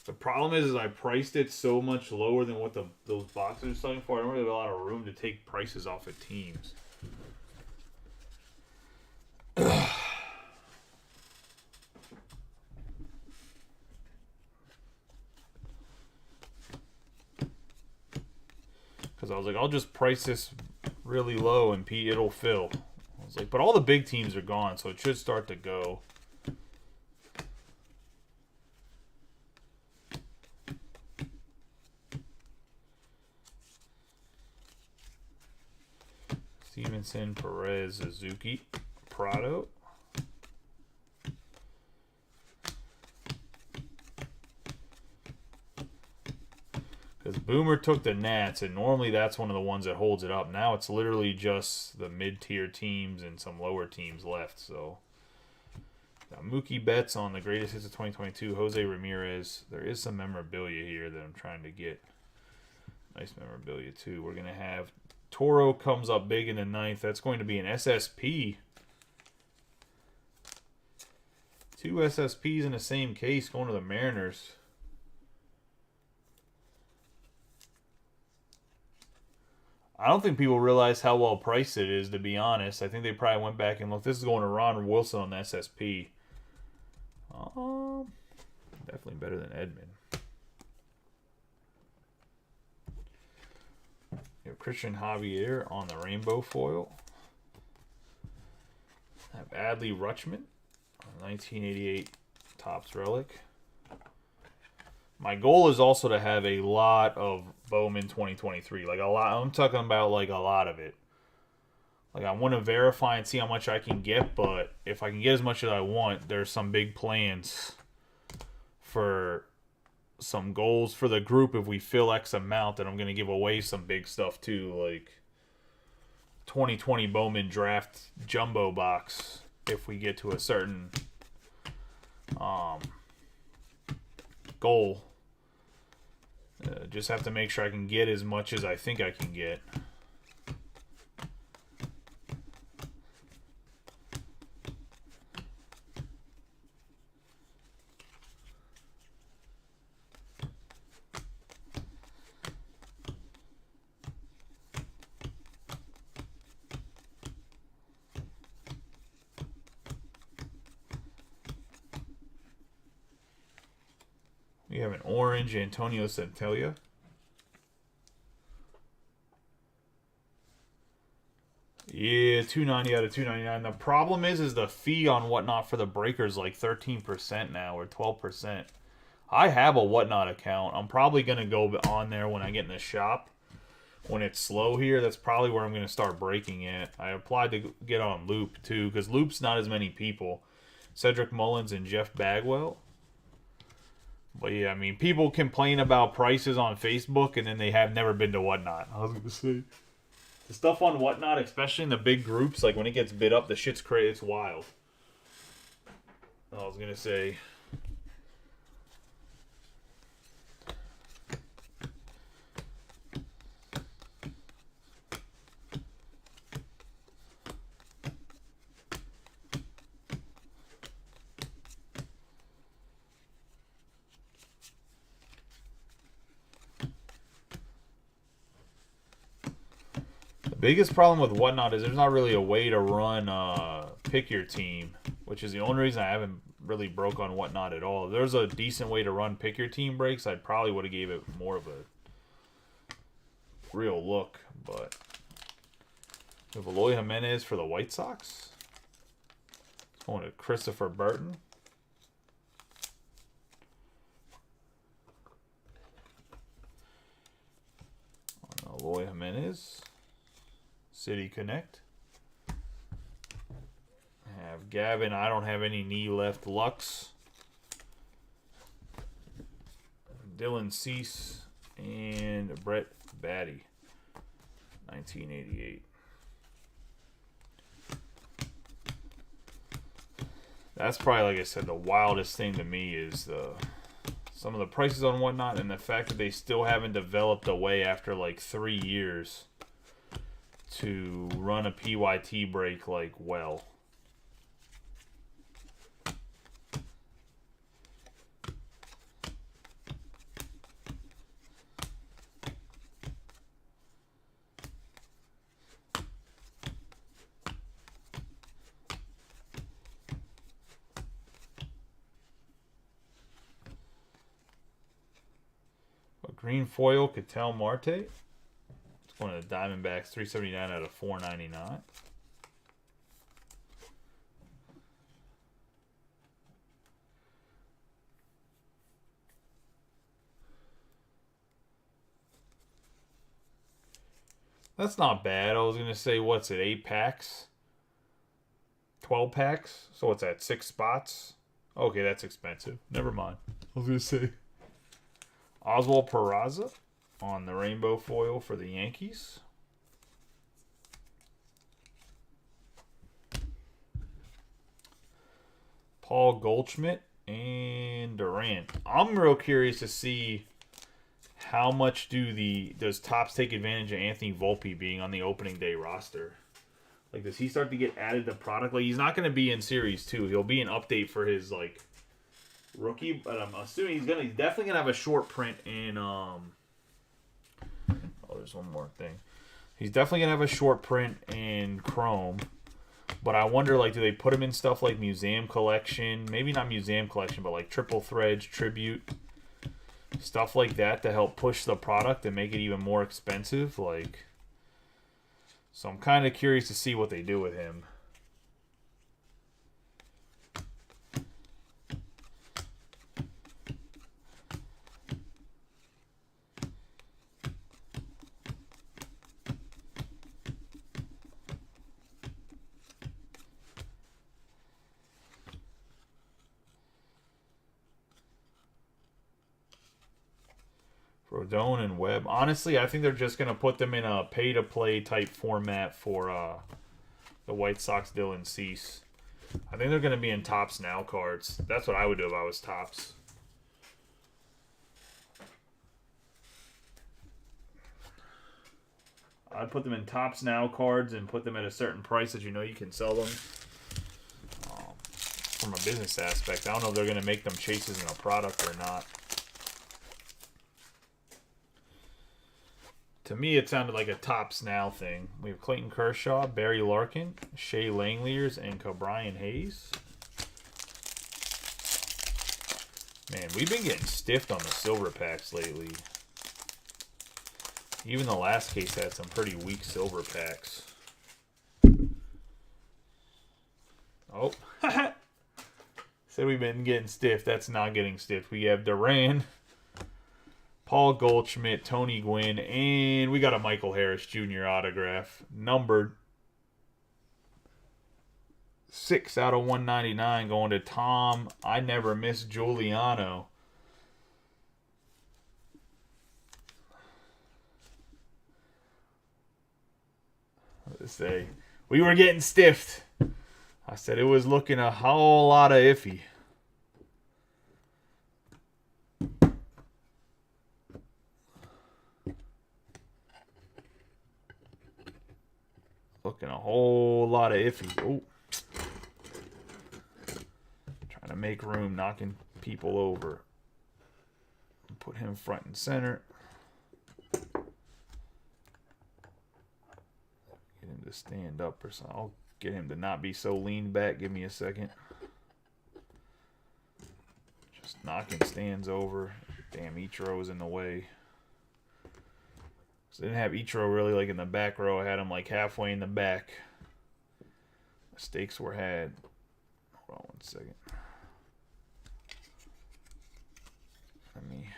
The problem is I priced it so much lower than what those boxes are selling for. I don't really have a lot of room to take prices off of teams. Because I was like, I'll just price this really low and it'll fill. I was like, but all the big teams are gone, so it should start to go. Stevenson, Perez, Suzuki, Prado. Because Boomer took the Nats, and normally that's one of the ones that holds it up. Now it's literally just the mid-tier teams and some lower teams left. So, got Mookie Betts on the greatest hits of 2022. Jose Ramirez. There is some memorabilia here that I'm trying to get. Nice memorabilia, too. We're going to have Toro comes up big in the 9th. That's going to be an SSP. 2 SSPs in the same case going to the Mariners. I don't think people realize how well priced it is, to be honest. I think they probably went back and looked. This is going to Ron Wilson on the SSP. Definitely better than Edman. You have Christian Javier on the rainbow foil. I have Adley Rutschman, 1988 Topps relic. My goal is also to have a lot of Bowman 2023. Like a lot. I'm talking about like a lot of it. Like I want to verify and see how much I can get, but if I can get as much as I want, there's some big plans for some goals for the group. If we fill X amount, then I'm going to give away some big stuff too, like 2020 Bowman draft jumbo box if we get to a certain goal. Just have to make sure I can get as much as I think I can get. We have an orange Antonio Centella. Yeah, 290 out of 299. The problem is the fee on Whatnot for the breakers like 13% now or 12%. I have a Whatnot account. I'm probably going to go on there when I get in the shop. When it's slow here, that's probably where I'm going to start breaking it. I applied to get on Loop too because Loop's not as many people. Cedric Mullins and Jeff Bagwell. But yeah, I mean, people complain about prices on Facebook and then they have never been to Whatnot. I was going to say. The stuff on Whatnot, especially in the big groups, like when it gets bid up, the shit's crazy. It's wild. I was going to say. Biggest problem with Whatnot is there's not really a way to run pick your team, which is the only reason I haven't really broke on Whatnot at all. If there's a decent way to run pick your team breaks, I probably would have gave it more of a real look. But we have Eloy Jimenez for the White Sox. It's going to Christopher Burton. Eloy Jimenez. City Connect. I have Gavin. I don't have any knee left. Lux. Dylan Cease and Brett Batty. 1988. That's probably, like I said, the wildest thing to me is some of the prices on Whatnot and the fact that they still haven't developed a way after like 3 years to run a PYT break like well. A green foil, Ketel Marte. One of the Diamondbacks, 379 out of 499. That's not bad. I was going to say, what's it, 8 packs? 12 packs? So what's that, 6 spots? Okay, that's expensive. Never mind. I was going to say. Oswald Peraza on the rainbow foil for the Yankees. Paul Goldschmidt and Durant. I'm real curious to see how much does Topps take advantage of Anthony Volpe being on the opening day roster? Like, does he start to get added to product? Like, he's not going to be in Series 2. He'll be an update for his, like, rookie. But I'm assuming he's definitely going to have a short print in, oh, there's one more thing. He's definitely going to have a short print in Chrome. But I wonder, like, do they put him in stuff like Museum Collection? Maybe not Museum Collection, but, like, Triple Threads, Tribute. Stuff like that to help push the product and make it even more expensive. Like... So I'm kind of curious to see what they do with him. Rodon and Webb. Honestly, I think they're just going to put them in a pay-to-play type format for the White Sox Dylan Cease. I think they're going to be in Topps Now cards. That's what I would do if I was Topps. I'd put them in Topps Now cards and put them at a certain price that you know you can sell them. From a business aspect, I don't know if they're going to make them chases in a product or not. To me, it sounded like a Topps Now thing. We have Clayton Kershaw, Barry Larkin, Shea Langeliers, and Cobrian Hayes. Man, we've been getting stiffed on the silver packs lately. Even the last case had some pretty weak silver packs. Oh. Said we've been getting stiff. That's not getting stiff. We have Duran, Paul Goldschmidt, Tony Gwynn, and we got a Michael Harris Jr. autograph. Numbered 6 out of 199 going to Tom. I never miss Giuliano. Let's say we were getting stiffed. I said it was looking a whole lot of iffy. Looking a whole lot of iffy. Oh. Trying to make room, knocking people over. Put him front and center. Get him to stand up or something. I'll get him to not be so lean back. Give me a second. Just knocking stands over. Damn, Ichiro's in the way. So I didn't have Ichiro really like in the back row. I had him like halfway in the back. Mistakes were had. Hold on one second. Let me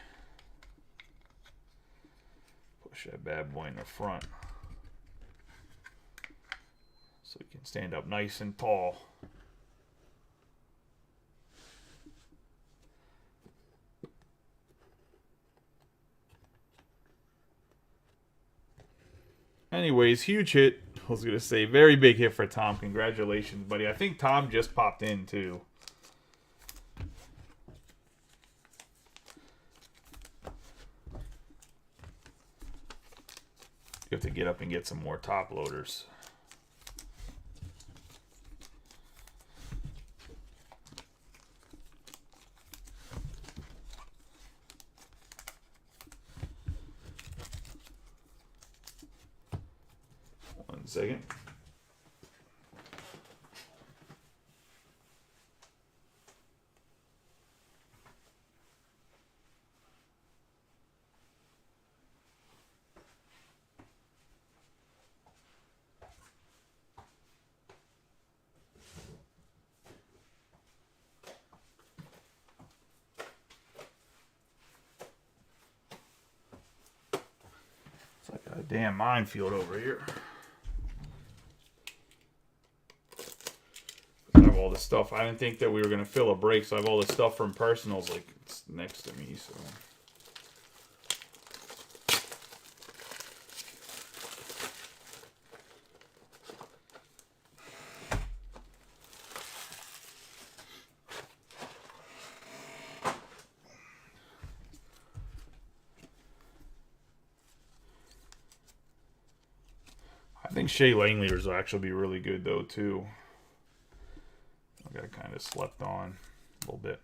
push that bad boy in the front so he can stand up nice and tall. Anyways, huge hit. I was going to say, very big hit for Tom. Congratulations, buddy. I think Tom just popped in, too. You have to get up and get some more top loaders. One second. It's like a damn minefield over here. I have all the stuff. I didn't think that we were going to fill a break, so I have all the stuff from personals like it's next to me. So I think Shea Langleaders will actually be really good, though, too. I got kind of slept on a little bit.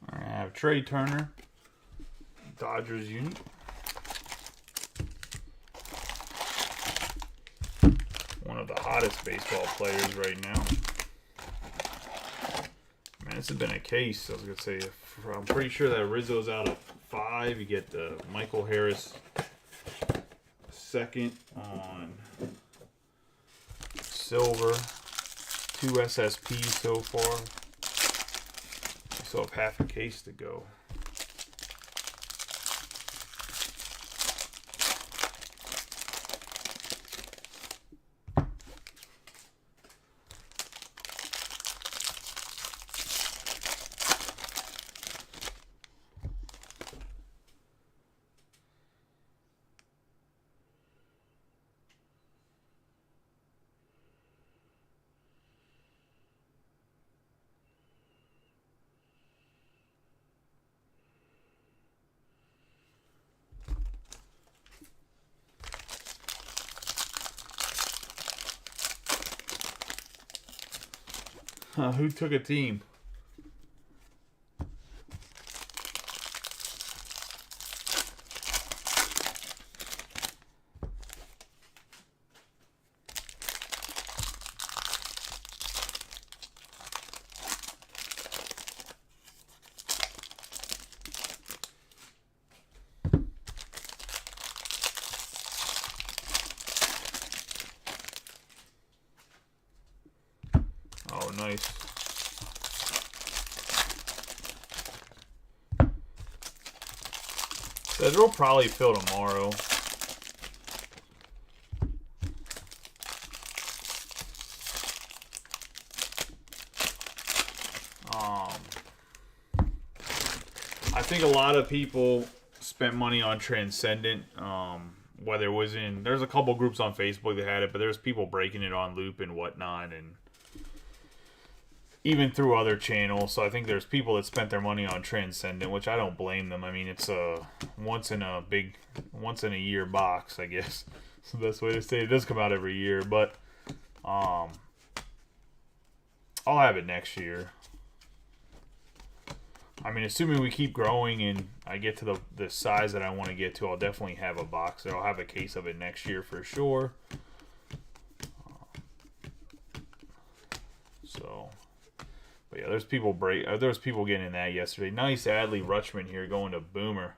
I have Trey Turner, Dodgers uni. One of the hottest baseball players right now. Man, this has been a case. I was going to say, I'm pretty sure that Rizzo's out of 5. You get the Michael Harris second on silver. 2 SSP so far. We still have half a case to go. Who took a team? Oh, nice. That'll probably fill tomorrow. I think a lot of people spent money on Transcendent. Whether it was in, there's a couple groups on Facebook that had it, but there's people breaking it on Loop and whatnot, and even through other channels. So I think there's people that spent their money on Transcendent, which I don't blame them. I mean, it's a once in a year box, I guess. That's the best way to say it. It does come out every year, but I'll have it next year. I mean, assuming we keep growing and I get to the size that I want to get to, I'll definitely have a box. I'll have a case of it next year for sure. But yeah, there's people getting in that yesterday. Nice Adley Rutschman here going to Boomer.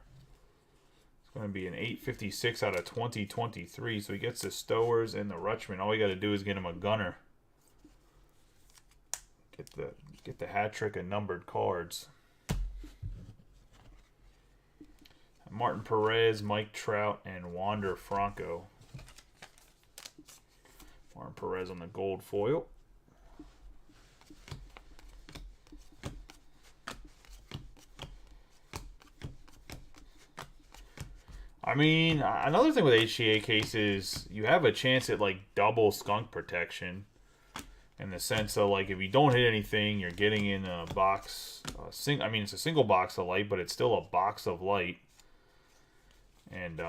It's going to be an 856 out of 2023. So he gets the Stowers and the Rutschman. All we got to do is get him a gunner. Get the hat trick of numbered cards. Martin Perez, Mike Trout, and Wander Franco. Martin Perez on the gold foil. I mean, another thing with HTA cases, you have a chance at like double skunk protection. In the sense of like if you don't hit anything, you're getting in a box. I mean, it's a single box of light, but it's still a box of light. And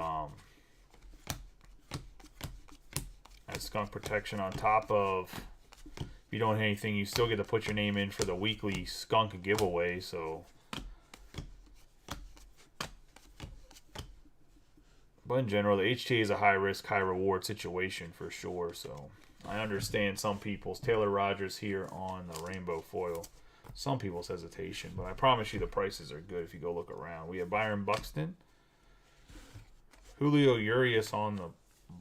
that's skunk protection on top of, if you don't hit anything, you still get to put your name in for the weekly skunk giveaway. So, but in general, the HTA is a high risk, high reward situation for sure. So I understand some people's Taylor Rogers here on the rainbow foil. Some people's hesitation, but I promise you the prices are good if you go look around. We have Byron Buxton, Julio Urias on the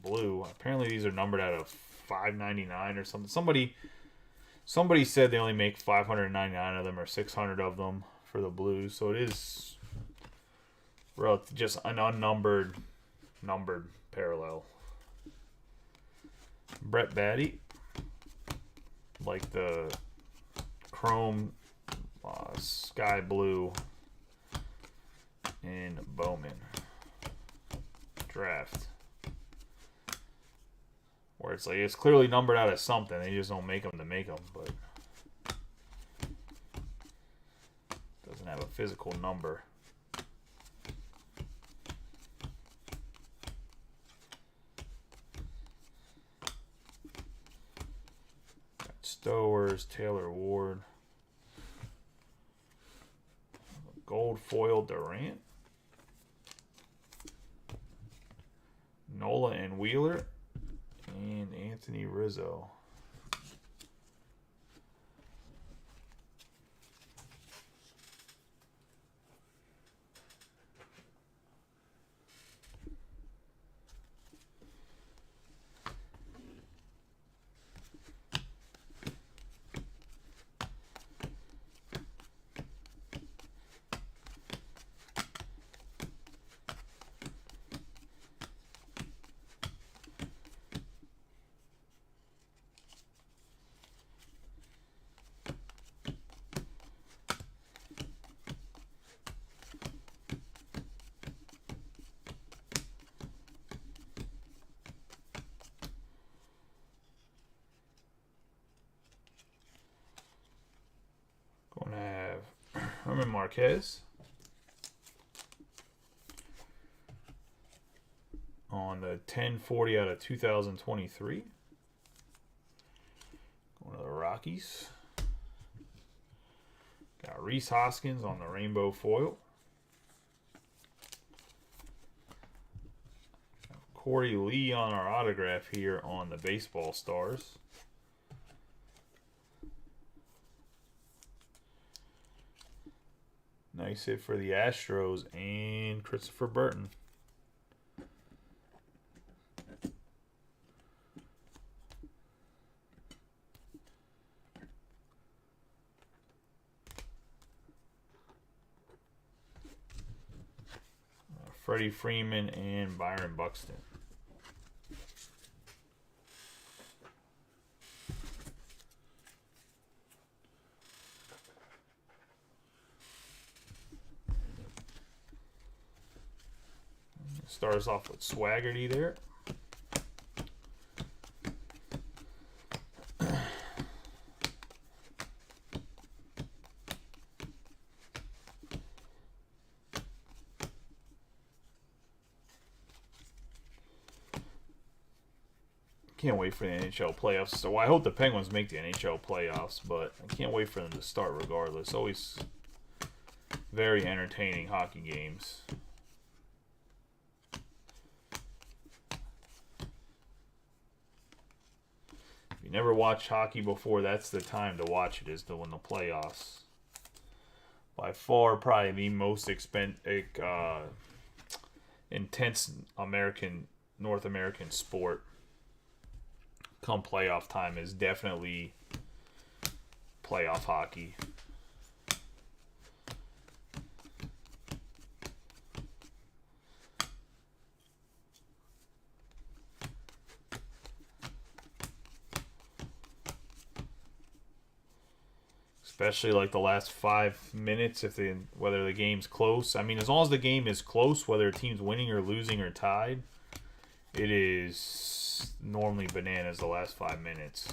blue. Apparently these are numbered out of 599 or something. Somebody said they only make 599 of them or 600 of them for the blues. So it is just an unnumbered numbered parallel. Brett Baty, like the chrome sky blue in Bowman. draft. Where it's like, it's clearly numbered out as something. They just don't make them to make them, but doesn't have a physical number. Got Stowers, Taylor Ward, gold foil Durant, Nola and Wheeler, and Anthony Rizzo. Going to have Herman Marquez on the 1040 out of 2023. Going to the Rockies. Got Rhys Hoskins on the rainbow foil. Corey Lee on our autograph here on the Baseball Stars. Nice hit for the Astros and Christopher Burton. Freddie Freeman and Byron Buxton. Starts off with Swaggerty there. Can't wait for the NHL playoffs. So I hope the Penguins make the NHL playoffs, but I can't wait for them to start regardless. Always very entertaining hockey games. If you never watched hockey before, that's the time to watch it, is the when the playoffs. By far, probably the most intense North American sport. Come playoff time is definitely playoff hockey. Especially like the last 5 minutes, whether the game's close. I mean, as long as the game is close, whether a team's winning or losing or tied, it is normally bananas the last 5 minutes.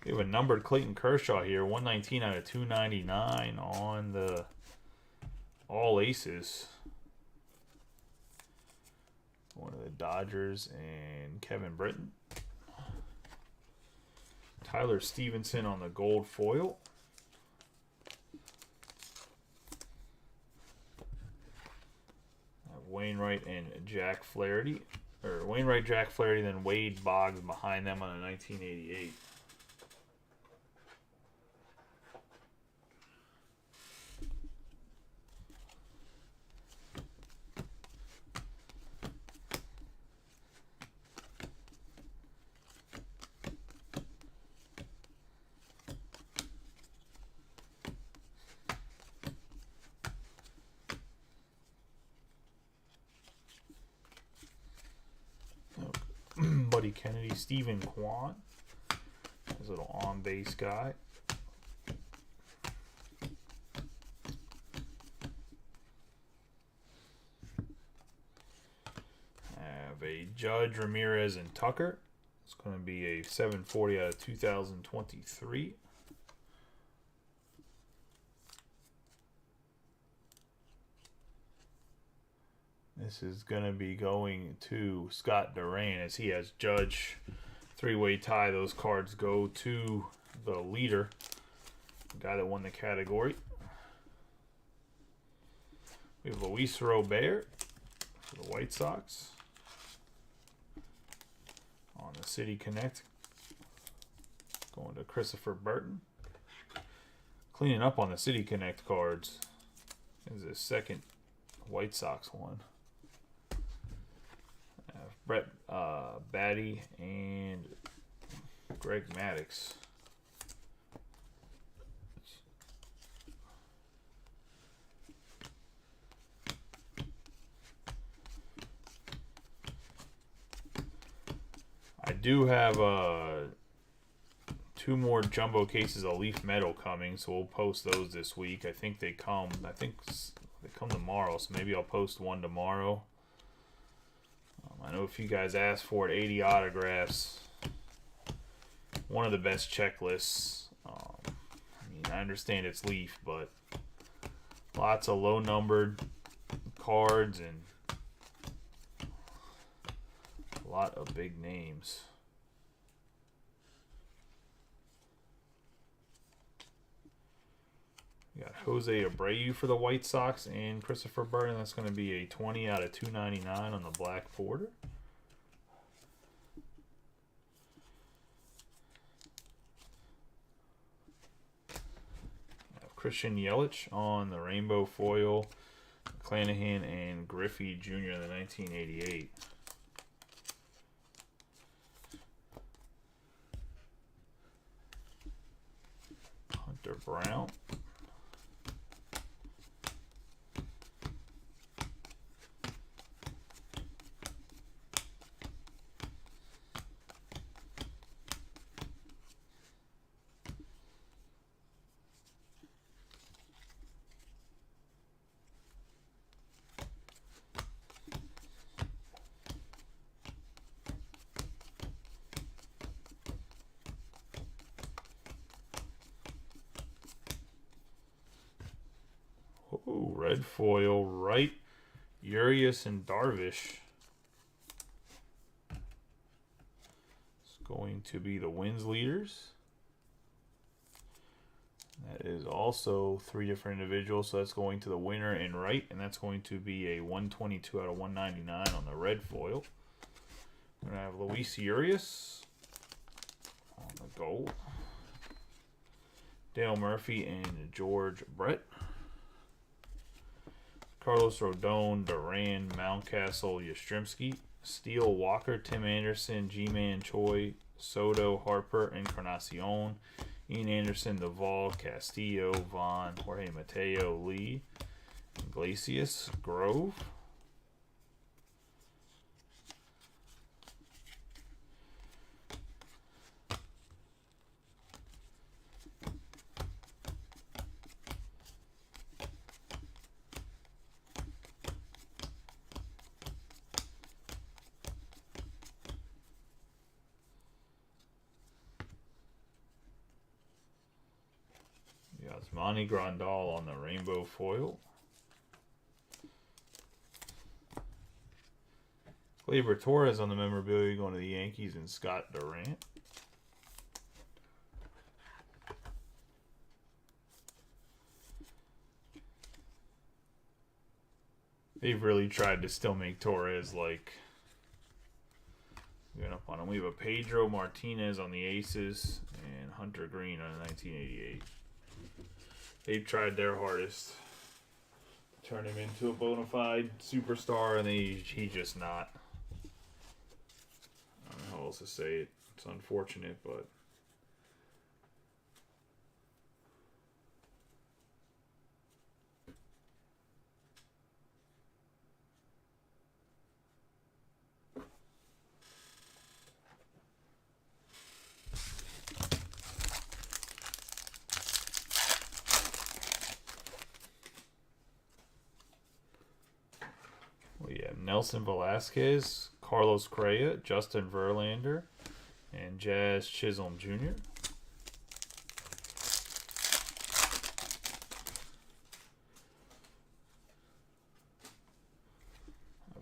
We have a numbered Clayton Kershaw here, 119 out of 299 on the All Aces. One of the Dodgers and Kevin Britton. Tyler Stevenson on the gold foil. Wainwright and Jack Flaherty. Or Wainwright, Jack Flaherty, then Wade Boggs behind them on a 1988. Buddy Kennedy, Stephen Kwan, Nice little on base guy. Have a Judge, Ramirez, and Tucker. It's going to be a 740 out of 2023. This is going to be going to Scott Duran as he has Judge. Three-way tie. Those cards go to the leader, the guy that won the category. We have Luis Robert for the White Sox on the City Connect. Going to Christopher Burton. Cleaning up on the City Connect cards is his second White Sox one. Brett Batty and Greg Maddux. I do have 2 more jumbo cases of Leaf Metal coming, so we'll post those this week. I think they come tomorrow, so maybe I'll post one tomorrow. I know if you guys asked for it, 80 autographs. One of the best checklists. I understand it's Leaf, but lots of low-numbered cards and a lot of big names. We got Jose Abreu for the White Sox and Christopher Burton. That's going to be a 20 out of 299 on the black border. Christian Yelich on the rainbow foil. Clanahan and Griffey Jr. in the 1988. Hunter Brown. Ooh, red foil, right? Urias and Darvish. It's going to be the wins leaders. That is also 3 different individuals, so that's going to the winner and right, and that's going to be a 122 out of 199 on the red foil. We're going to have Luis Urias on the gold. Dale Murphy and George Brett. Carlos Rodon, Duran, Mountcastle, Yastrzemski, Steele, Walker, Tim Anderson, G-Man, Choi, Soto, Harper, Encarnacion, Ian Anderson, Duvall, Castillo, Vaughn, Jorge Mateo, Lee, Iglesias, Grove. Yasmani Grandal on the rainbow foil. Gleyber Torres on the memorabilia going to the Yankees and Scott Durant. They've really tried to still make Torres like going up on him. We have a Pedro Martinez on the Aces and Hunter Green on the 1988. They've tried their hardest to turn him into a bona fide superstar, and he's just not. I don't know how else to say it. It's unfortunate, but Nelson Velasquez, Carlos Correa, Justin Verlander, and Jazz Chisholm Jr.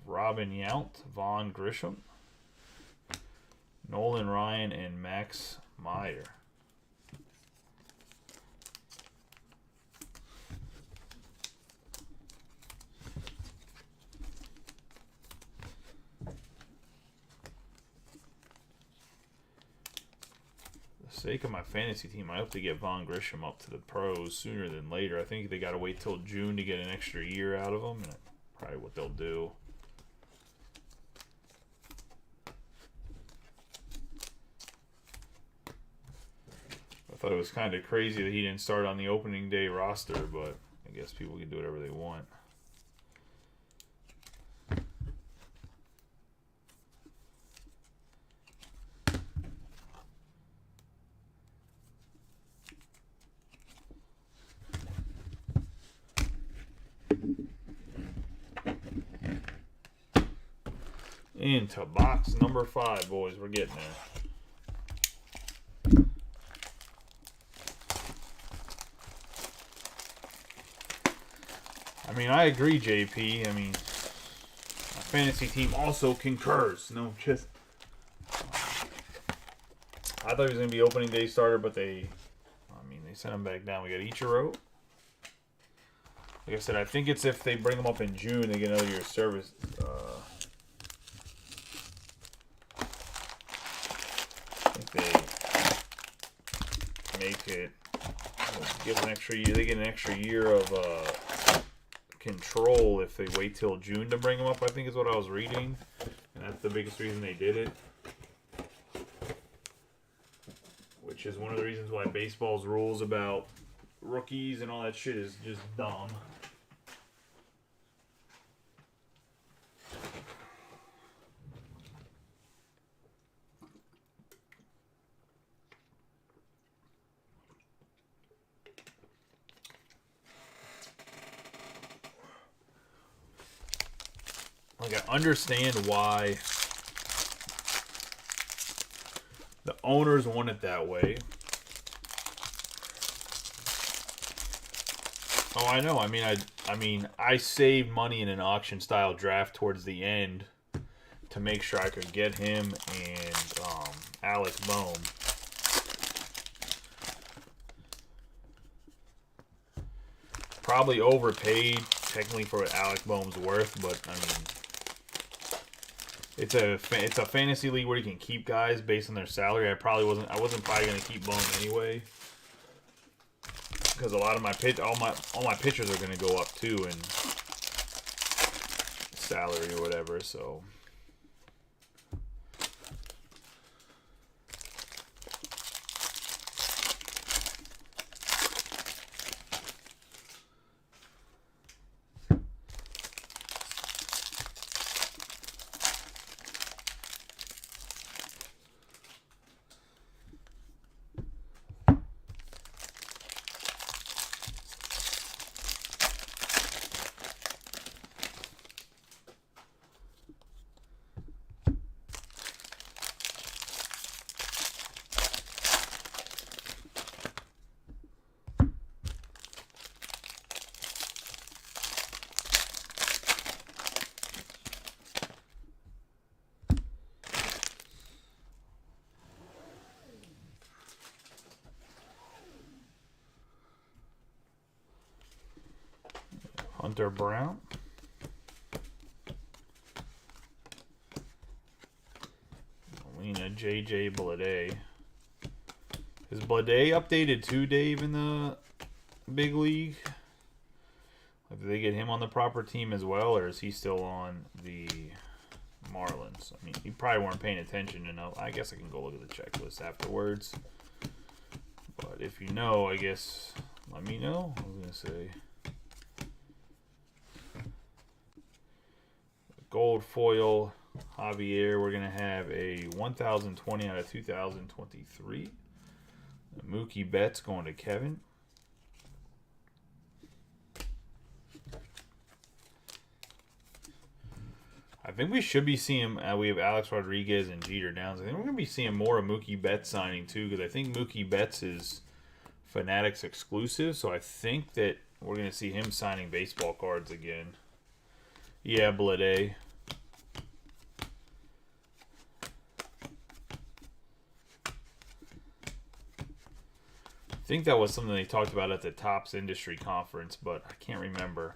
Robin Yount, Vaughn Grisham, Nolan Ryan, and Max Meyer. For the sake of my fantasy team, I hope to get Vaughn Grisham up to the pros sooner than later. I think they got to wait till June to get an extra year out of him, and that's probably what they'll do. I thought it was kind of crazy that he didn't start on the opening day roster, but I guess people can do whatever they want. Into box number 5, boys. We're getting there. I mean, I agree, JP. I mean, my fantasy team also concurs. No, just... I thought he was going to be opening day starter, but they sent him back down. We got Ichiro. Like I said, I think it's if they bring him up in June, they get another year of service. I think they make it, give an extra year. They get an extra year of control if they wait till June to bring him up, I think is what I was reading. And that's the biggest reason they did it. Which is one of the reasons why baseball's rules about rookies and all that shit is just dumb. Like, I understand why the owners want it that way. Oh, I know. I mean, I saved money in an auction style draft towards the end to make sure I could get him and Alec Bohm. Probably overpaid technically for what Alec Bohm's worth, but I mean, it's a fantasy league where you can keep guys based on their salary. I wasn't probably gonna keep Bohm anyway, because a lot of my all my pitchers are gonna go up too in salary or whatever. So Hunter Brown. Alina JJ Bleday. Is Bleday updated too, Dave, in the big league? Like, did they get him on the proper team as well, or is he still on the Marlins? I mean, you probably weren't paying attention enough. I guess I can go look at the checklist afterwards. But if you know, I guess let me know. I was going to say. Gold foil Javier, we're going to have a 1020 out of 2023. Mookie Betts going to Kevin. I think we should be seeing. We have Alex Rodriguez and Jeter Downs. I think we're going to be seeing more of Mookie Betts signing too, because I think Mookie Betts is Fanatics exclusive. So I think that we're going to see him signing baseball cards again. Yeah, Blade. I think that was something they talked about at the Topps Industry Conference, but I can't remember.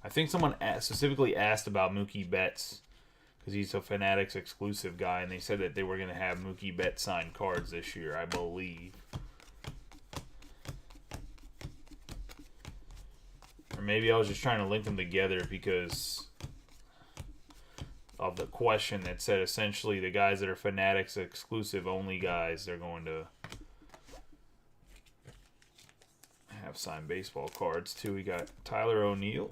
I think someone specifically asked about Mookie Betts because he's a Fanatics exclusive guy, and they said that they were going to have Mookie Betts signed cards this year, I believe. Or maybe I was just trying to link them together because of the question that said essentially the guys that are Fanatics exclusive only guys, they're going to have signed baseball cards too. We got Tyler O'Neill,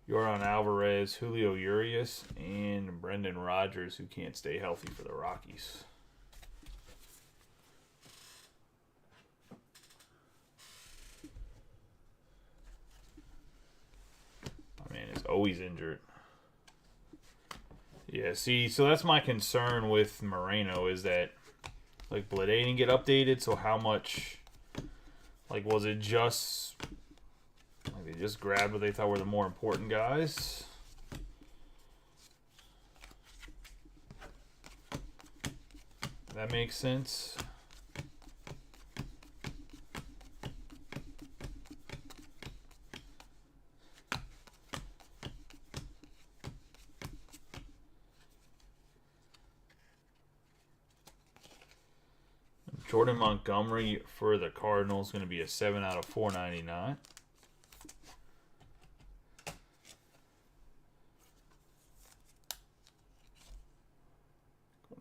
Yordan Alvarez, Julio Urias, and Brendan Rodgers, who can't stay healthy for the Rockies. My man is always injured. Yeah, see, so that's my concern with Moreno is that, like, Blade didn't get updated, so how much, like, was it just, like, they just grabbed what they thought were the more important guys? That makes sense. Jordan Montgomery for the Cardinals going to be a 7 out of 499.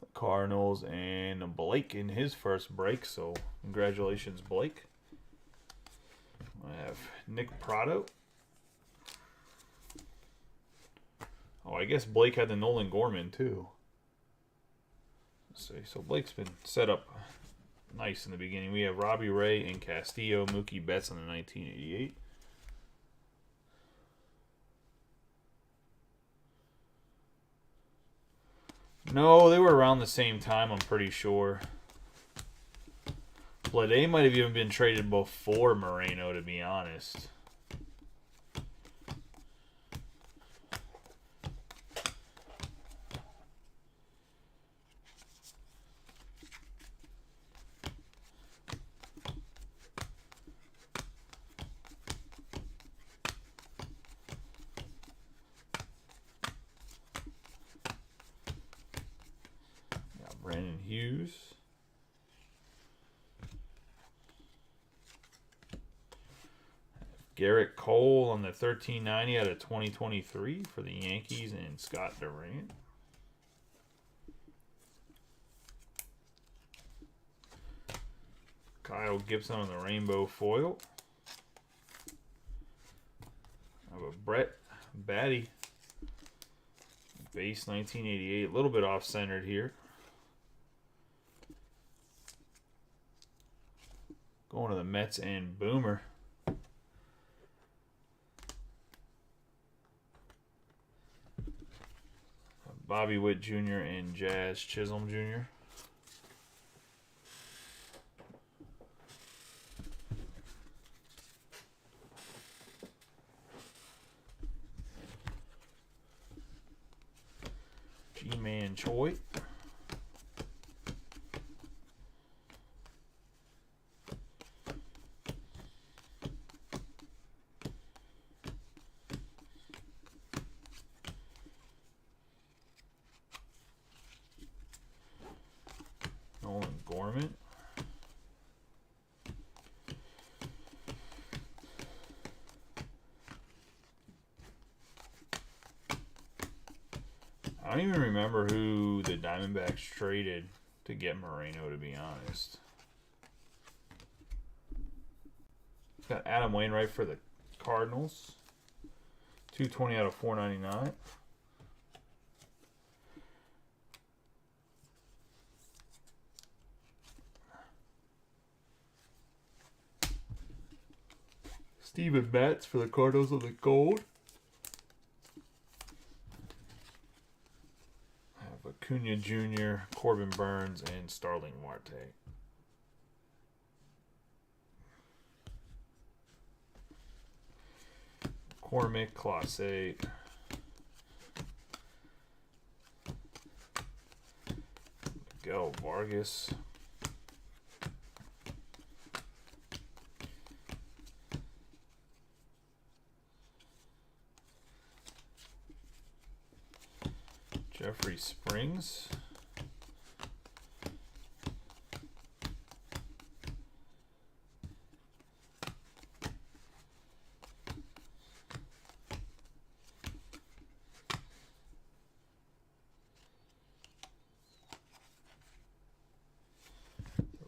The Cardinals and Blake in his first break, so congratulations, Blake. I have Nick Prado. Oh, I guess Blake had the Nolan Gorman too. Let's see, so Blake's been set up nice in the beginning. We have Robbie Ray and Castillo, Mookie Betts on the 1988. No, they were around the same time, I'm pretty sure. Blade might have even been traded before Moreno, to be honest. Brandon Hughes. Garrett Cole on the 1390 out of 2023 for the Yankees and Scott Durant. Kyle Gibson on the rainbow foil. I have a Brett Batty base 1988, a little bit off-centered here. Going to the Mets and Boomer. Bobby Witt Jr. and Jazz Chisholm Jr. G-Man Choi. Nolan Gorman. I don't even remember who the Diamondbacks traded to get Moreno, to be honest. Got Adam Wainwright for the Cardinals. 220 out of 499. Steven Matz for the Cardinals of the gold. Acuna Jr., Corbin Burns, and Starling Marte. Cormick, Clase, Miguel Vargas, Jeffrey Springs,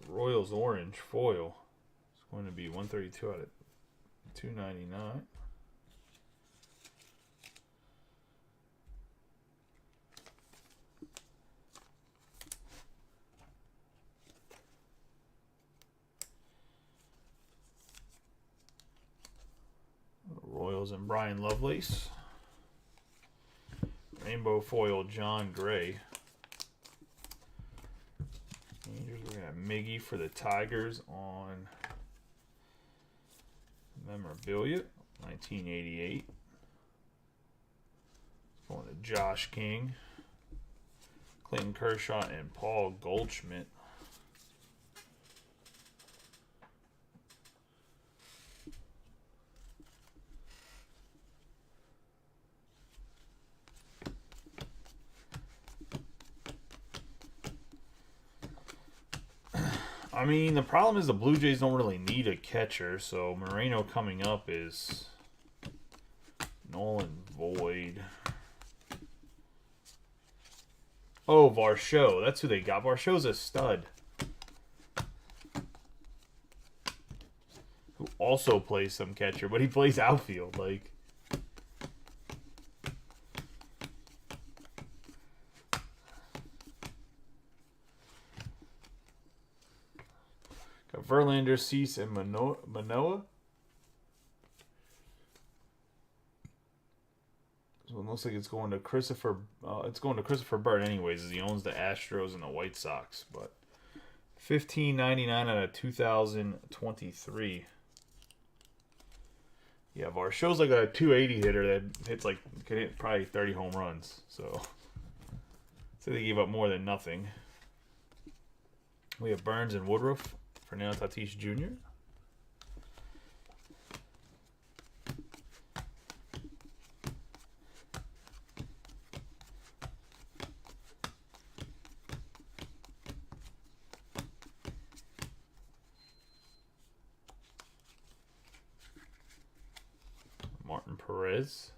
Royals orange foil. It's going to be 132 out of 299. Royals and Brian Lovelace. Rainbow foil John Gray. Rangers, we're going to have Miggy for the Tigers on memorabilia, 1988. Going to Josh King, Clayton Kershaw, and Paul Goldschmidt. I mean, the problem is the Blue Jays don't really need a catcher, so Moreno coming up is Nolan Void. Oh, Varsho. That's who they got. Varsho's a stud. Who also plays some catcher, but he plays outfield. Like, Verlander, Cease, and Manoah. So it looks like it's going to Christopher. It's going to Christopher Bird, anyways, as he owns the Astros and the White Sox. But $15.99 out of 2023. Yeah, Varsho's like a 280 hitter that hits like can hit probably 30 home runs. So they gave up more than nothing. We have Burns and Woodruff. Fernando Tatis Jr. Martin Perez.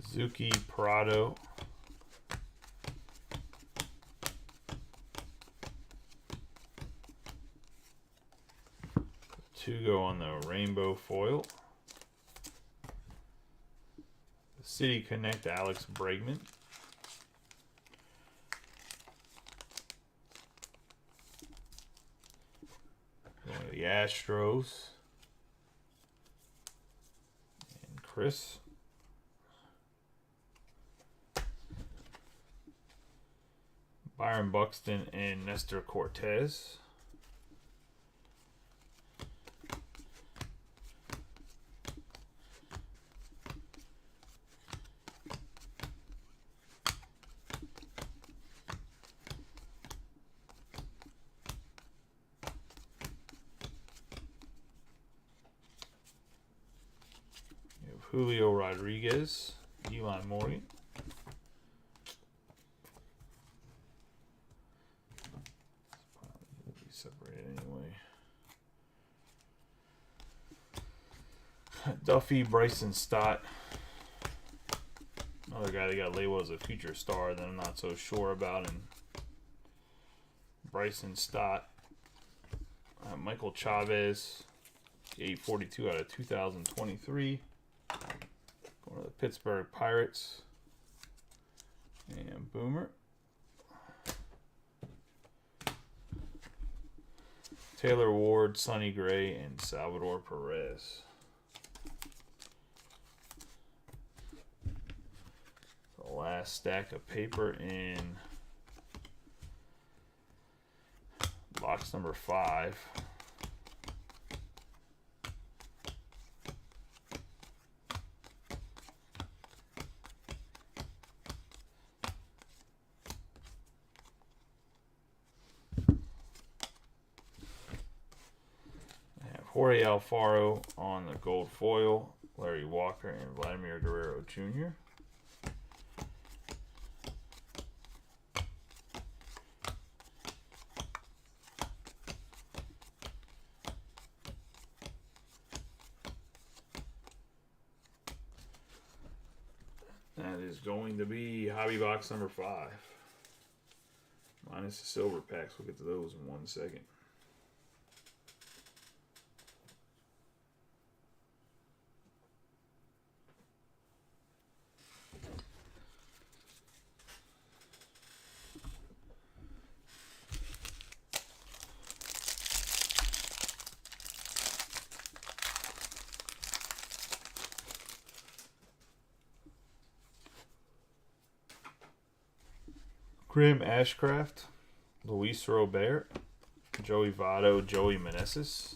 Suzuki Prado. Two go on the rainbow foil. The City Connect Alex Bregman. Going to the Astros. And Chris. Byron Buxton and Nestor Cortez. Julio Rodriguez, Eli Morgan. Will be separated anyway. Duffy, Bryson Stott. Another guy that got labeled as a future star that I'm not so sure about. And Bryson Stott. Michael Chavez, 842 out of 2023. Going to the Pittsburgh Pirates. And Boomer. Taylor Ward, Sonny Gray, and Salvador Perez. last stack of paper in box number 5. Jorge Alfaro on the gold foil, Larry Walker, and Vladimir Guerrero Jr. That is going to be hobby box number 5. Minus the silver packs. We'll get to those in 1 second. Graham Ashcraft, Luis Robert, Joey Votto, Joey Meneses.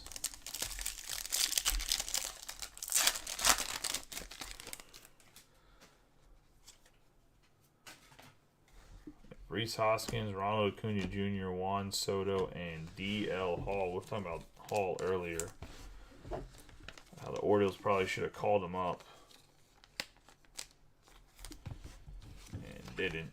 Rhys Hoskins, Ronald Acuna Jr., Juan Soto, and D.L. Hall. We were talking about Hall earlier. The Orioles probably should have called him up. And didn't.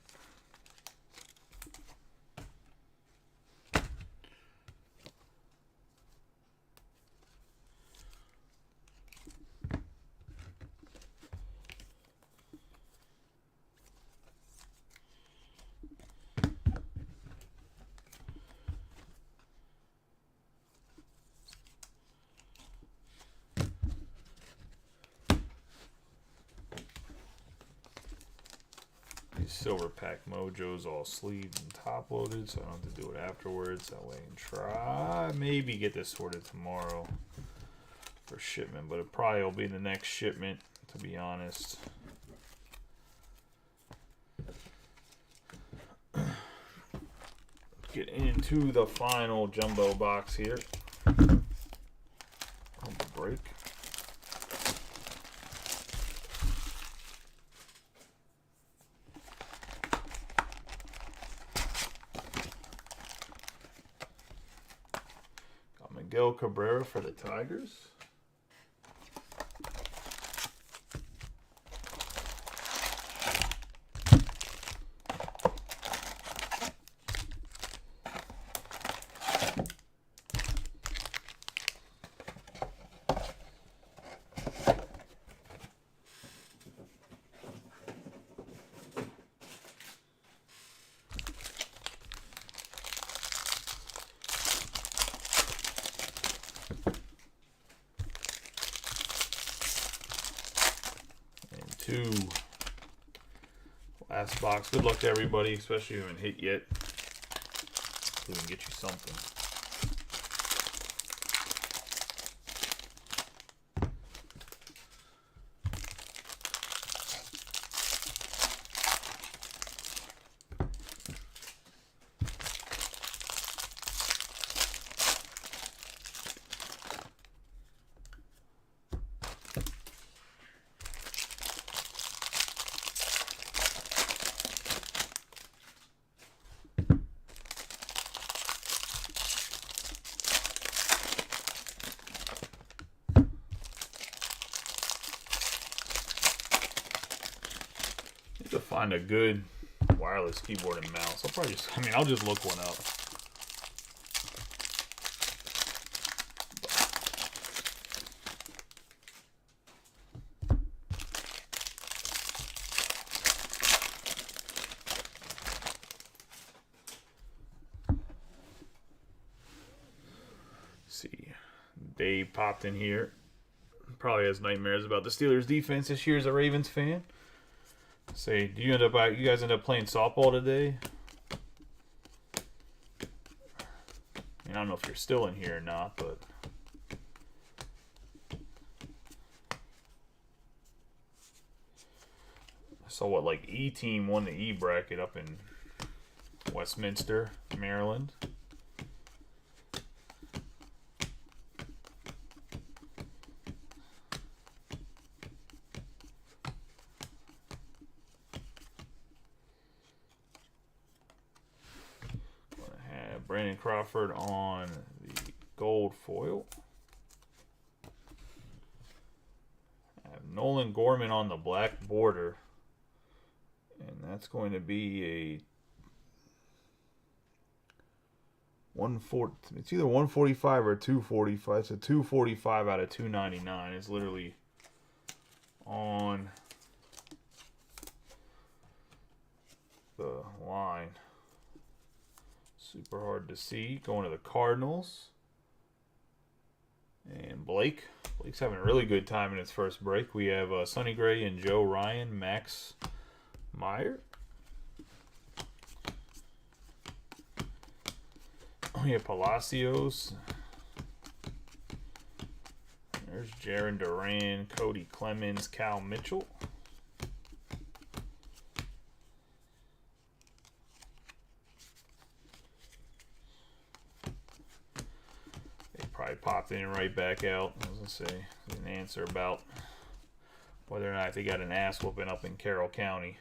Silver pack mojos all sleeved and top loaded, so I don't have to do it afterwards. That way I can try maybe get this sorted tomorrow for shipment, but it probably will be the next shipment, to be honest. Get into the final jumbo box here. On the break. Miguel Cabrera for the Tigers. Two. Last box. Good luck to everybody, especially if you haven't hit yet. We can get you something. To find a good wireless keyboard and mouse. I'll just look one up. Let's see. Dave popped in here. Probably has nightmares about the Steelers defense this year as a Ravens fan. Say, you guys end up playing softball today? I don't know if you're still in here or not, but saw what, like, E-Team won the E bracket up in Westminster, Maryland. Brandon Crawford on the gold foil. I have Nolan Gorman on the black border. And that's going to be it's either 145 or 245. It's a 245 out of 299. It's literally on the line. Super hard to see. Going to the Cardinals. And Blake's having a really good time in his first break. We have Sonny Gray and Joe Ryan, Max Meyer. We have Palacios. There's Jaron Duran, Cody Clemens, Cal Mitchell. Probably popped in and right back out. I was going to say, an answer about whether or not they got an ass whooping up in Carroll County.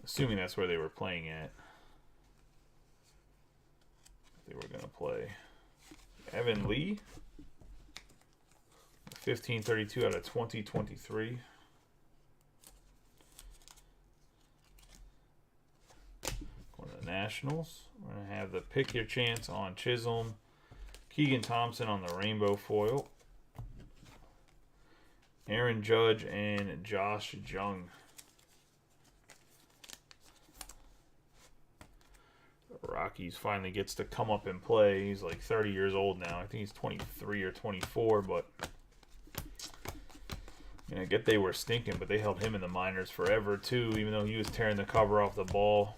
Assuming that's where they were playing at. They were going to play. Evan Lee. 1532 out of 2023. Going to the Nationals. We're going to have the pick your chance on Chisholm. Keegan Thompson on the rainbow foil. Aaron Judge and Josh Jung. Rockies finally gets to come up and play. He's like 30 years old now. I think he's 23 or 24, but I get they were stinking, but they held him in the minors forever too, even though he was tearing the cover off the ball.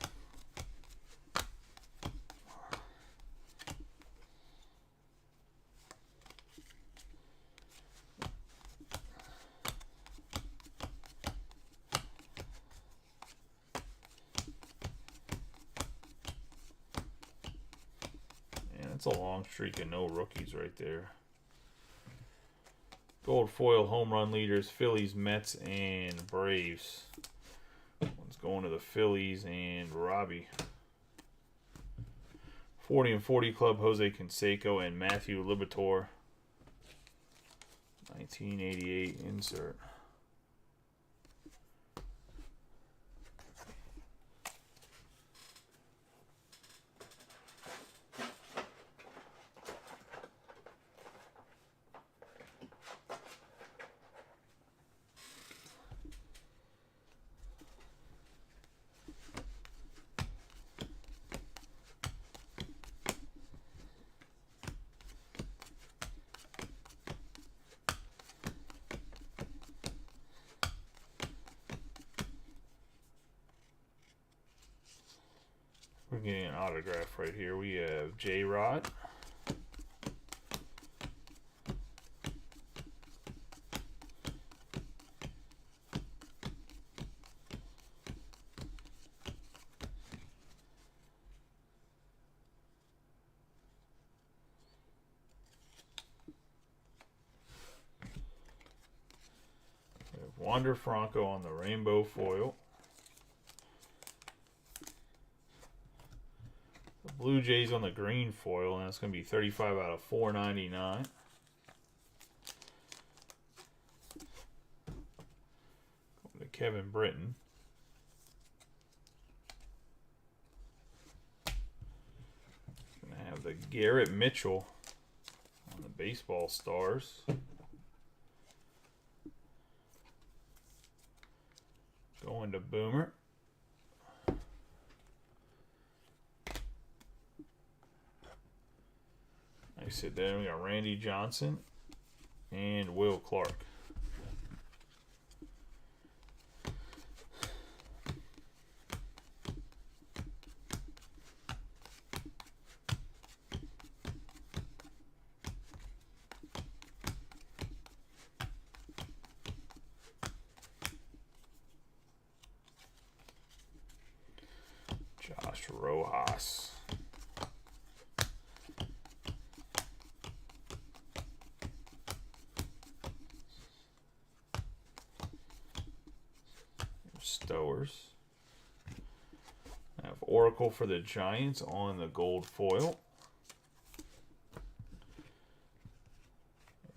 That's a long streak of no rookies right there. Gold foil home run leaders, Phillies, Mets, and Braves. One's going to the Phillies and Robbie. 40 and 40 club, Jose Canseco and Matthew Liberatore. 1988 insert. We're getting an autograph right here. We have J-Rod. We have Wander Franco on the rainbow foil. Blue Jays on the green foil, and that's going to be 35 out of 499. Going to Kevin Britton. Going to have the Garrett Mitchell on the baseball stars. Going to Boomer. I sit there. We got Randy Johnson and Will Clark. Josh Rojas. Stowers. I have Oracle for the Giants on the gold foil.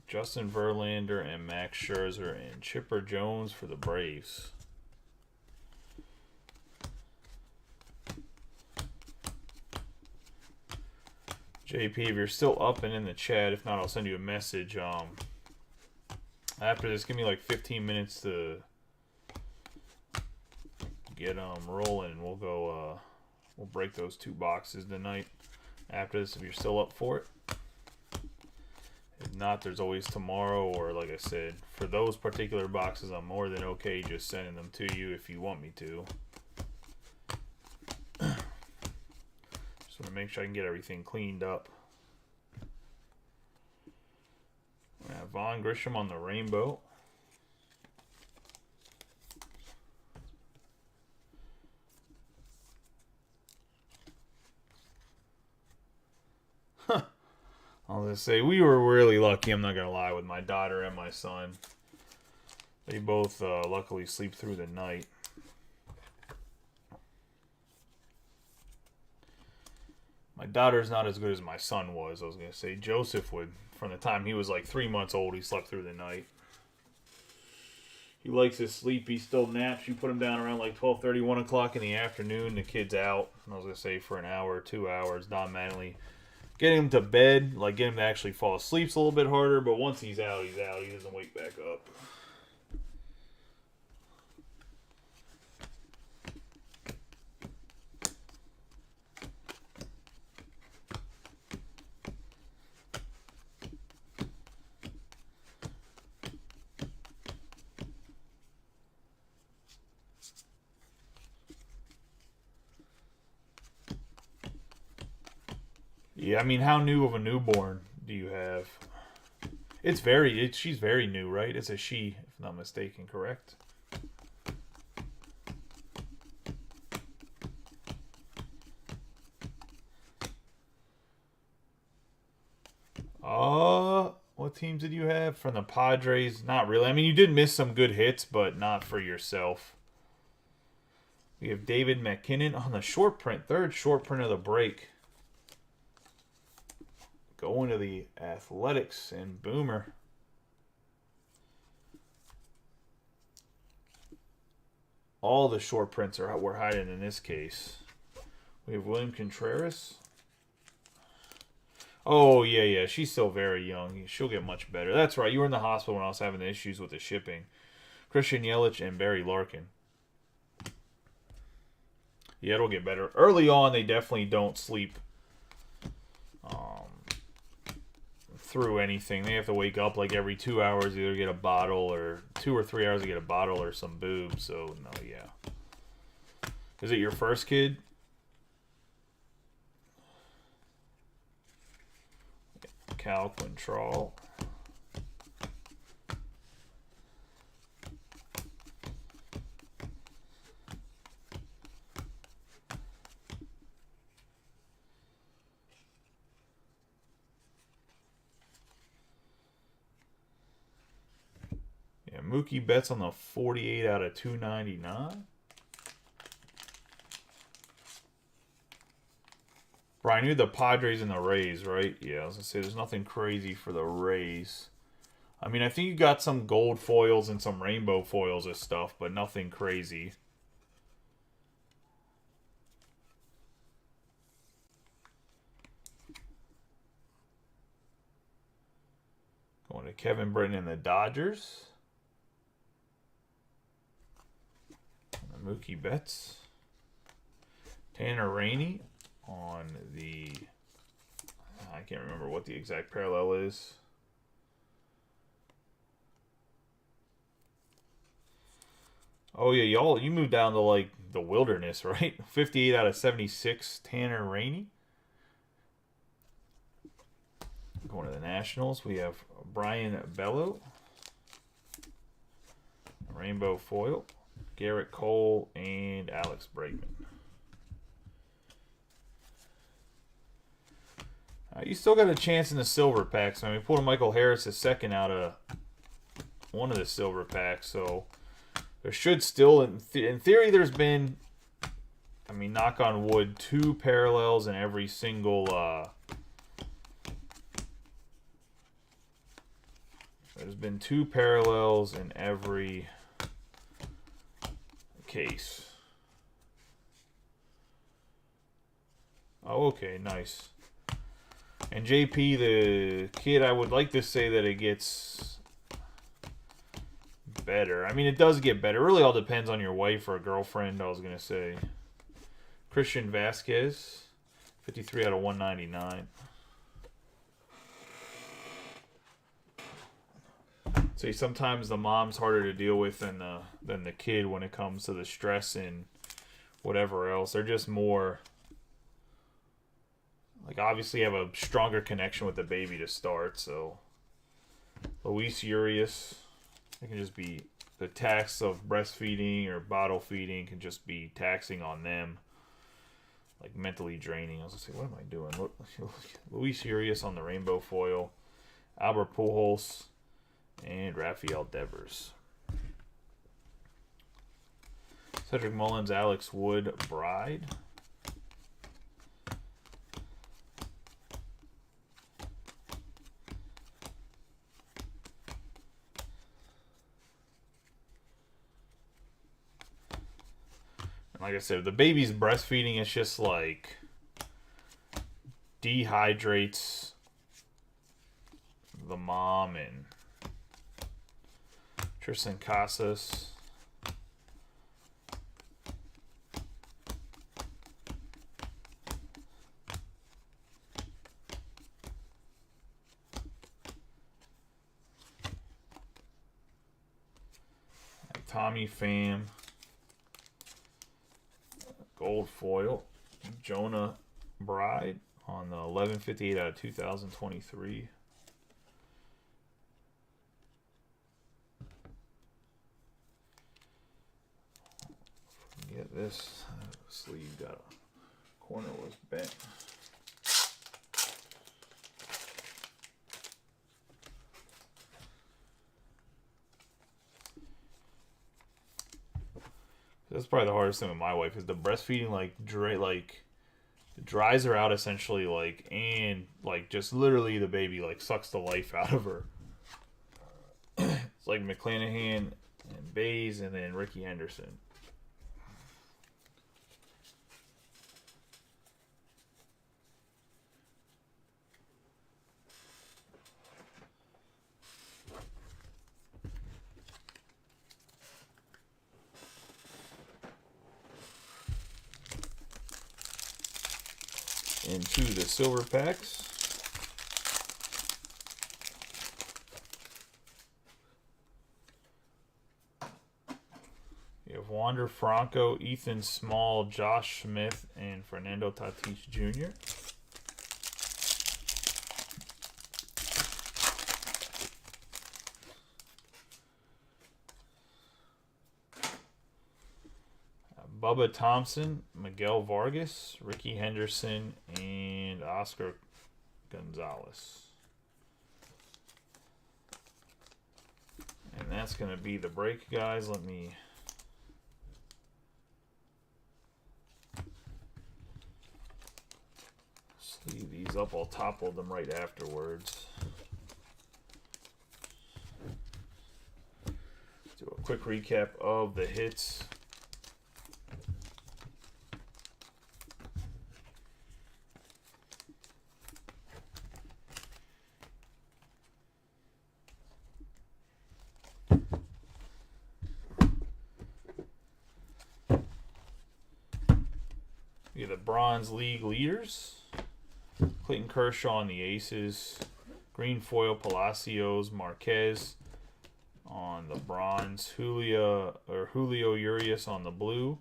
Justin Verlander and Max Scherzer and Chipper Jones for the Braves. JP, if you're still up and in the chat, if not, I'll send you a message. After this, give me like 15 minutes to get rolling, and we'll go. We'll break those 2 boxes tonight. After this, if you're still up for it. If not, there's always tomorrow, or like I said, for those particular boxes, I'm more than okay just sending them to you if you want me to. Just want to make sure I can get everything cleaned up. I have Vaughn Grisham on the rainbow. I'll just say we were really lucky, I'm not going to lie, with my daughter and my son. They both luckily sleep through the night. My daughter's not as good as my son was. I was going to say Joseph would, from the time he was like 3 months old, he slept through the night. He likes his sleep. He still naps. You put him down around like 12:30, 1 o'clock in the afternoon. The kid's out. I was going to say for an hour or 2 hours. Don Mattingly. Getting him to bed, like getting him to actually fall asleep, a little bit harder. But once he's out, he's out. He doesn't wake back up. Yeah, I mean, how new of a newborn do you have? She's very new, right? It's a she, if not mistaken, correct? What teams did you have? From the Padres? Not really. I mean, you did miss some good hits, but not for yourself. We have David McKinnon on the short print, 3rd short print of the break. Going to the Athletics and Boomer. All the short prints we're hiding in this case. We have William Contreras. Oh, yeah. She's still very young. She'll get much better. That's right. You were in the hospital when I was having the issues with the shipping. Christian Yelich and Barry Larkin. Yeah, it'll get better. Early on, they definitely don't sleep through anything. They have to wake up like every 2 hours, either get a bottle, or 2 or 3 hours to get a bottle or some boob. So, no, yeah. Is it your first kid? Cal Quantrill. Yeah, Mookie Betts on the 48 out of 299. Brian, you're the Padres and the Rays, right? Yeah, I was going to say, there's nothing crazy for the Rays. I mean, I think you got some gold foils and some rainbow foils and stuff, but nothing crazy. Going to Kevin Britton and the Dodgers. And the Mookie Betts. Tanner Rainey on the... I can't remember what the exact parallel is. Oh, yeah, y'all, you moved down to, like, the wilderness, right? 58 out of 76, Tanner Rainey. Going to the Nationals, we have Brian Bello. Rainbow foil. Garrett Cole and Alex Bregman. You still got a chance in the silver packs. I mean, we pulled a Michael Harris a second out of one of the silver packs, so there should still, in theory, there's been, I mean, knock on wood, 2 parallels in every single, there's been 2 parallels in every case. Oh, okay, nice. And JP, the kid, I would like to say that it gets better. I mean, it does get better. It really all depends on your wife or girlfriend, I was going to say. Christian Vasquez, 53 out of 199. See, sometimes the mom's harder to deal with than the kid when it comes to the stress and whatever else. They're just more... Like, obviously have a stronger connection with the baby to start, so... Luis Urias, it can just be... The tax of breastfeeding or bottle feeding can just be taxing on them. Like, mentally draining. I was going to say, what am I doing? Look, Luis Urias on the rainbow foil. Albert Pujols. And Rafael Devers. Cedric Mullins, Alex Wood, Bride. Like I said, the baby's breastfeeding is just like dehydrates the mom. And Tristan Casas, Tommy Pham, gold foil, Jonah Bride on the 1158 out of 2023. Get this sleeve got a corner was bent. That's probably the hardest thing with my wife is the breastfeeding. Like dries her out essentially, like, and like just literally the baby like sucks the life out of her. It's like McClanahan and Bays and then Ricky Henderson. Into the silver packs. You have Wander Franco, Ethan Small, Josh Smith, and Fernando Tatis Jr. Bubba Thompson, Miguel Vargas, Ricky Henderson, and Oscar Gonzalez. And that's going to be the break, guys. Let me... sleeve these up. I'll topple them right afterwards. Do a quick recap of the hits. The Bronze League leaders: Clayton Kershaw on the Aces, green foil Palacios, Marquez on the bronze, Julio Urias on the blue,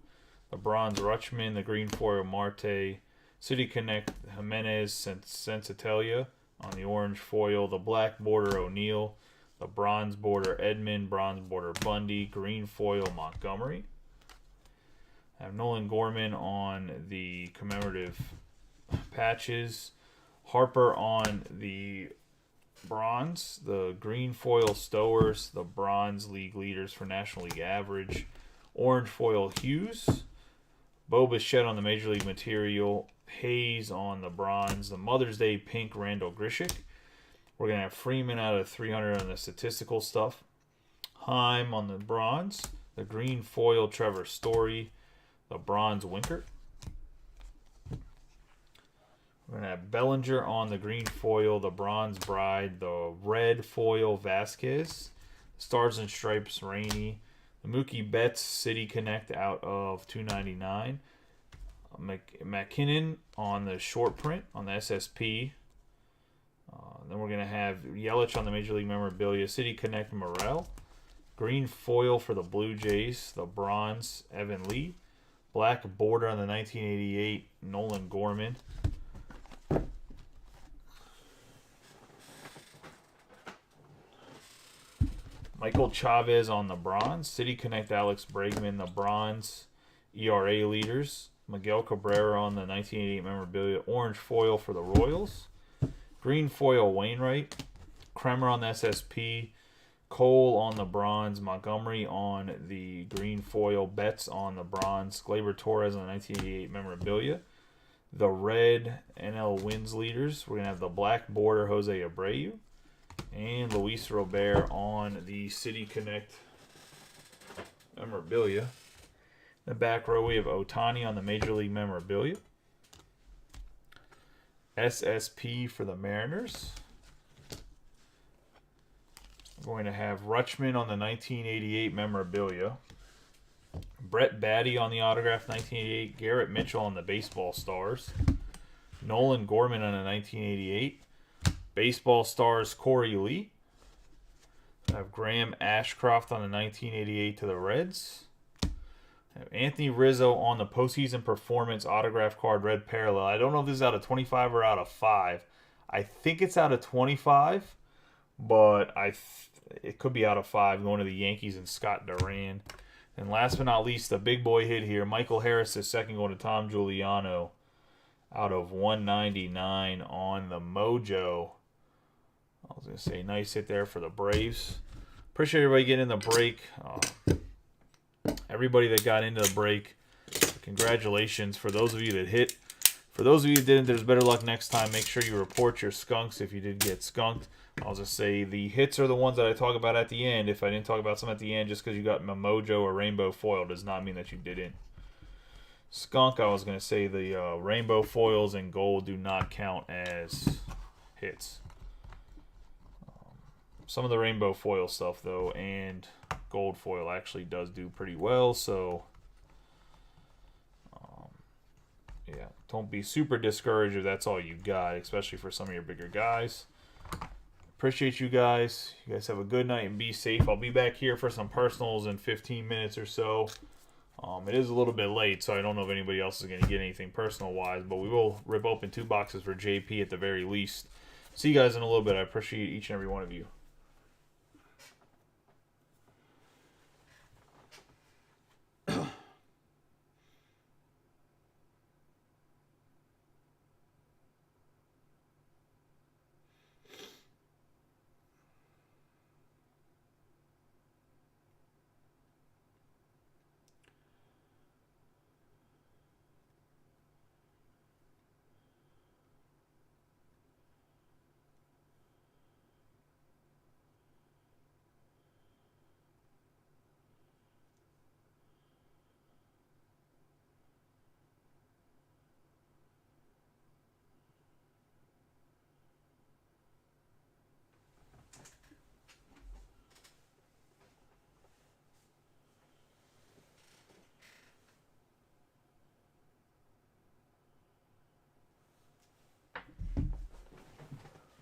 the bronze Rutschman, the green foil Marte, City Connect Jimenez Sensatelia on the orange foil, the black border O'Neill, the bronze border Edmund, bronze border Bundy, green foil Montgomery. I have Nolan Gorman on the commemorative patches. Harper on the bronze. The green foil Stowers, the bronze league leaders for National League average. Orange foil Hughes. Bo Bichette on the Major League material. Hayes on the bronze. The Mother's Day pink Randall Grichuk. We're going to have Freeman out of 300 on the statistical stuff. Heim on the bronze. The green foil Trevor Story. The bronze Winkert. We're going to have Bellinger on the green foil. The bronze Bride. The red foil Vasquez. Stars and Stripes Rainey. The Mookie Betts City Connect out of 299. McKinnon on the short print on the SSP. Then we're going to have Yelich on the Major League memorabilia. City Connect Morel. Green foil for the Blue Jays. The bronze Evan Lee. Black border on the 1988 Nolan Gorman. Michael Chavez on the bronze. City Connect Alex Bregman. The bronze ERA leaders. Miguel Cabrera on the 1988 memorabilia. Orange foil for the Royals. Green foil Wainwright. Kremer on the SSP. Cole on the bronze. Montgomery on the green foil. Betts on the bronze. Gleyber Torres on the 1988 memorabilia. The red NL wins leaders. We're going to have the black border Jose Abreu. And Luis Robert on the City Connect memorabilia. In the back row, we have Ohtani on the Major League memorabilia. SSP for the Mariners. We're going to have Rutschman on the 1988 memorabilia. Brett Batty on the autograph 1988. Garrett Mitchell on the Baseball Stars. Nolan Gorman on the 1988. Baseball Stars Corey Lee. I have Graham Ashcroft on the 1988 to the Reds. I have Anthony Rizzo on the postseason performance autograph card red parallel. I don't know if this is out of 25 or out of 5. I think it's out of 25, but it could be out of 5 going to the Yankees and Scott Duran. And last but not least, the big boy hit here. Michael Harris is second going to Tom Giuliano out of 199 on the Mojo. I was going to say nice hit there for the Braves. Appreciate everybody getting in the break. Everybody that got into the break, congratulations. For those of you that hit, for those of you that didn't, there's better luck next time. Make sure you report your skunks if you did get skunked. I'll just say the hits are the ones that I talk about at the end. If I didn't talk about some at the end, just because you got Mojo or Rainbow Foil does not mean that you didn't. Skunk, I was going to say the Rainbow Foils and Gold do not count as hits. Some of the Rainbow Foil stuff, though, and Gold Foil actually does do pretty well, so yeah, don't be super discouraged if that's all you got, especially for some of your bigger guys. Appreciate you guys. You guys have a good night and be safe. I'll be back here for some personals in 15 minutes or so. It is a little bit late, so I don't know if anybody else is going to get anything personal-wise, but we will rip open 2 boxes for JP at the very least. See you guys in a little bit. I appreciate each and every one of you.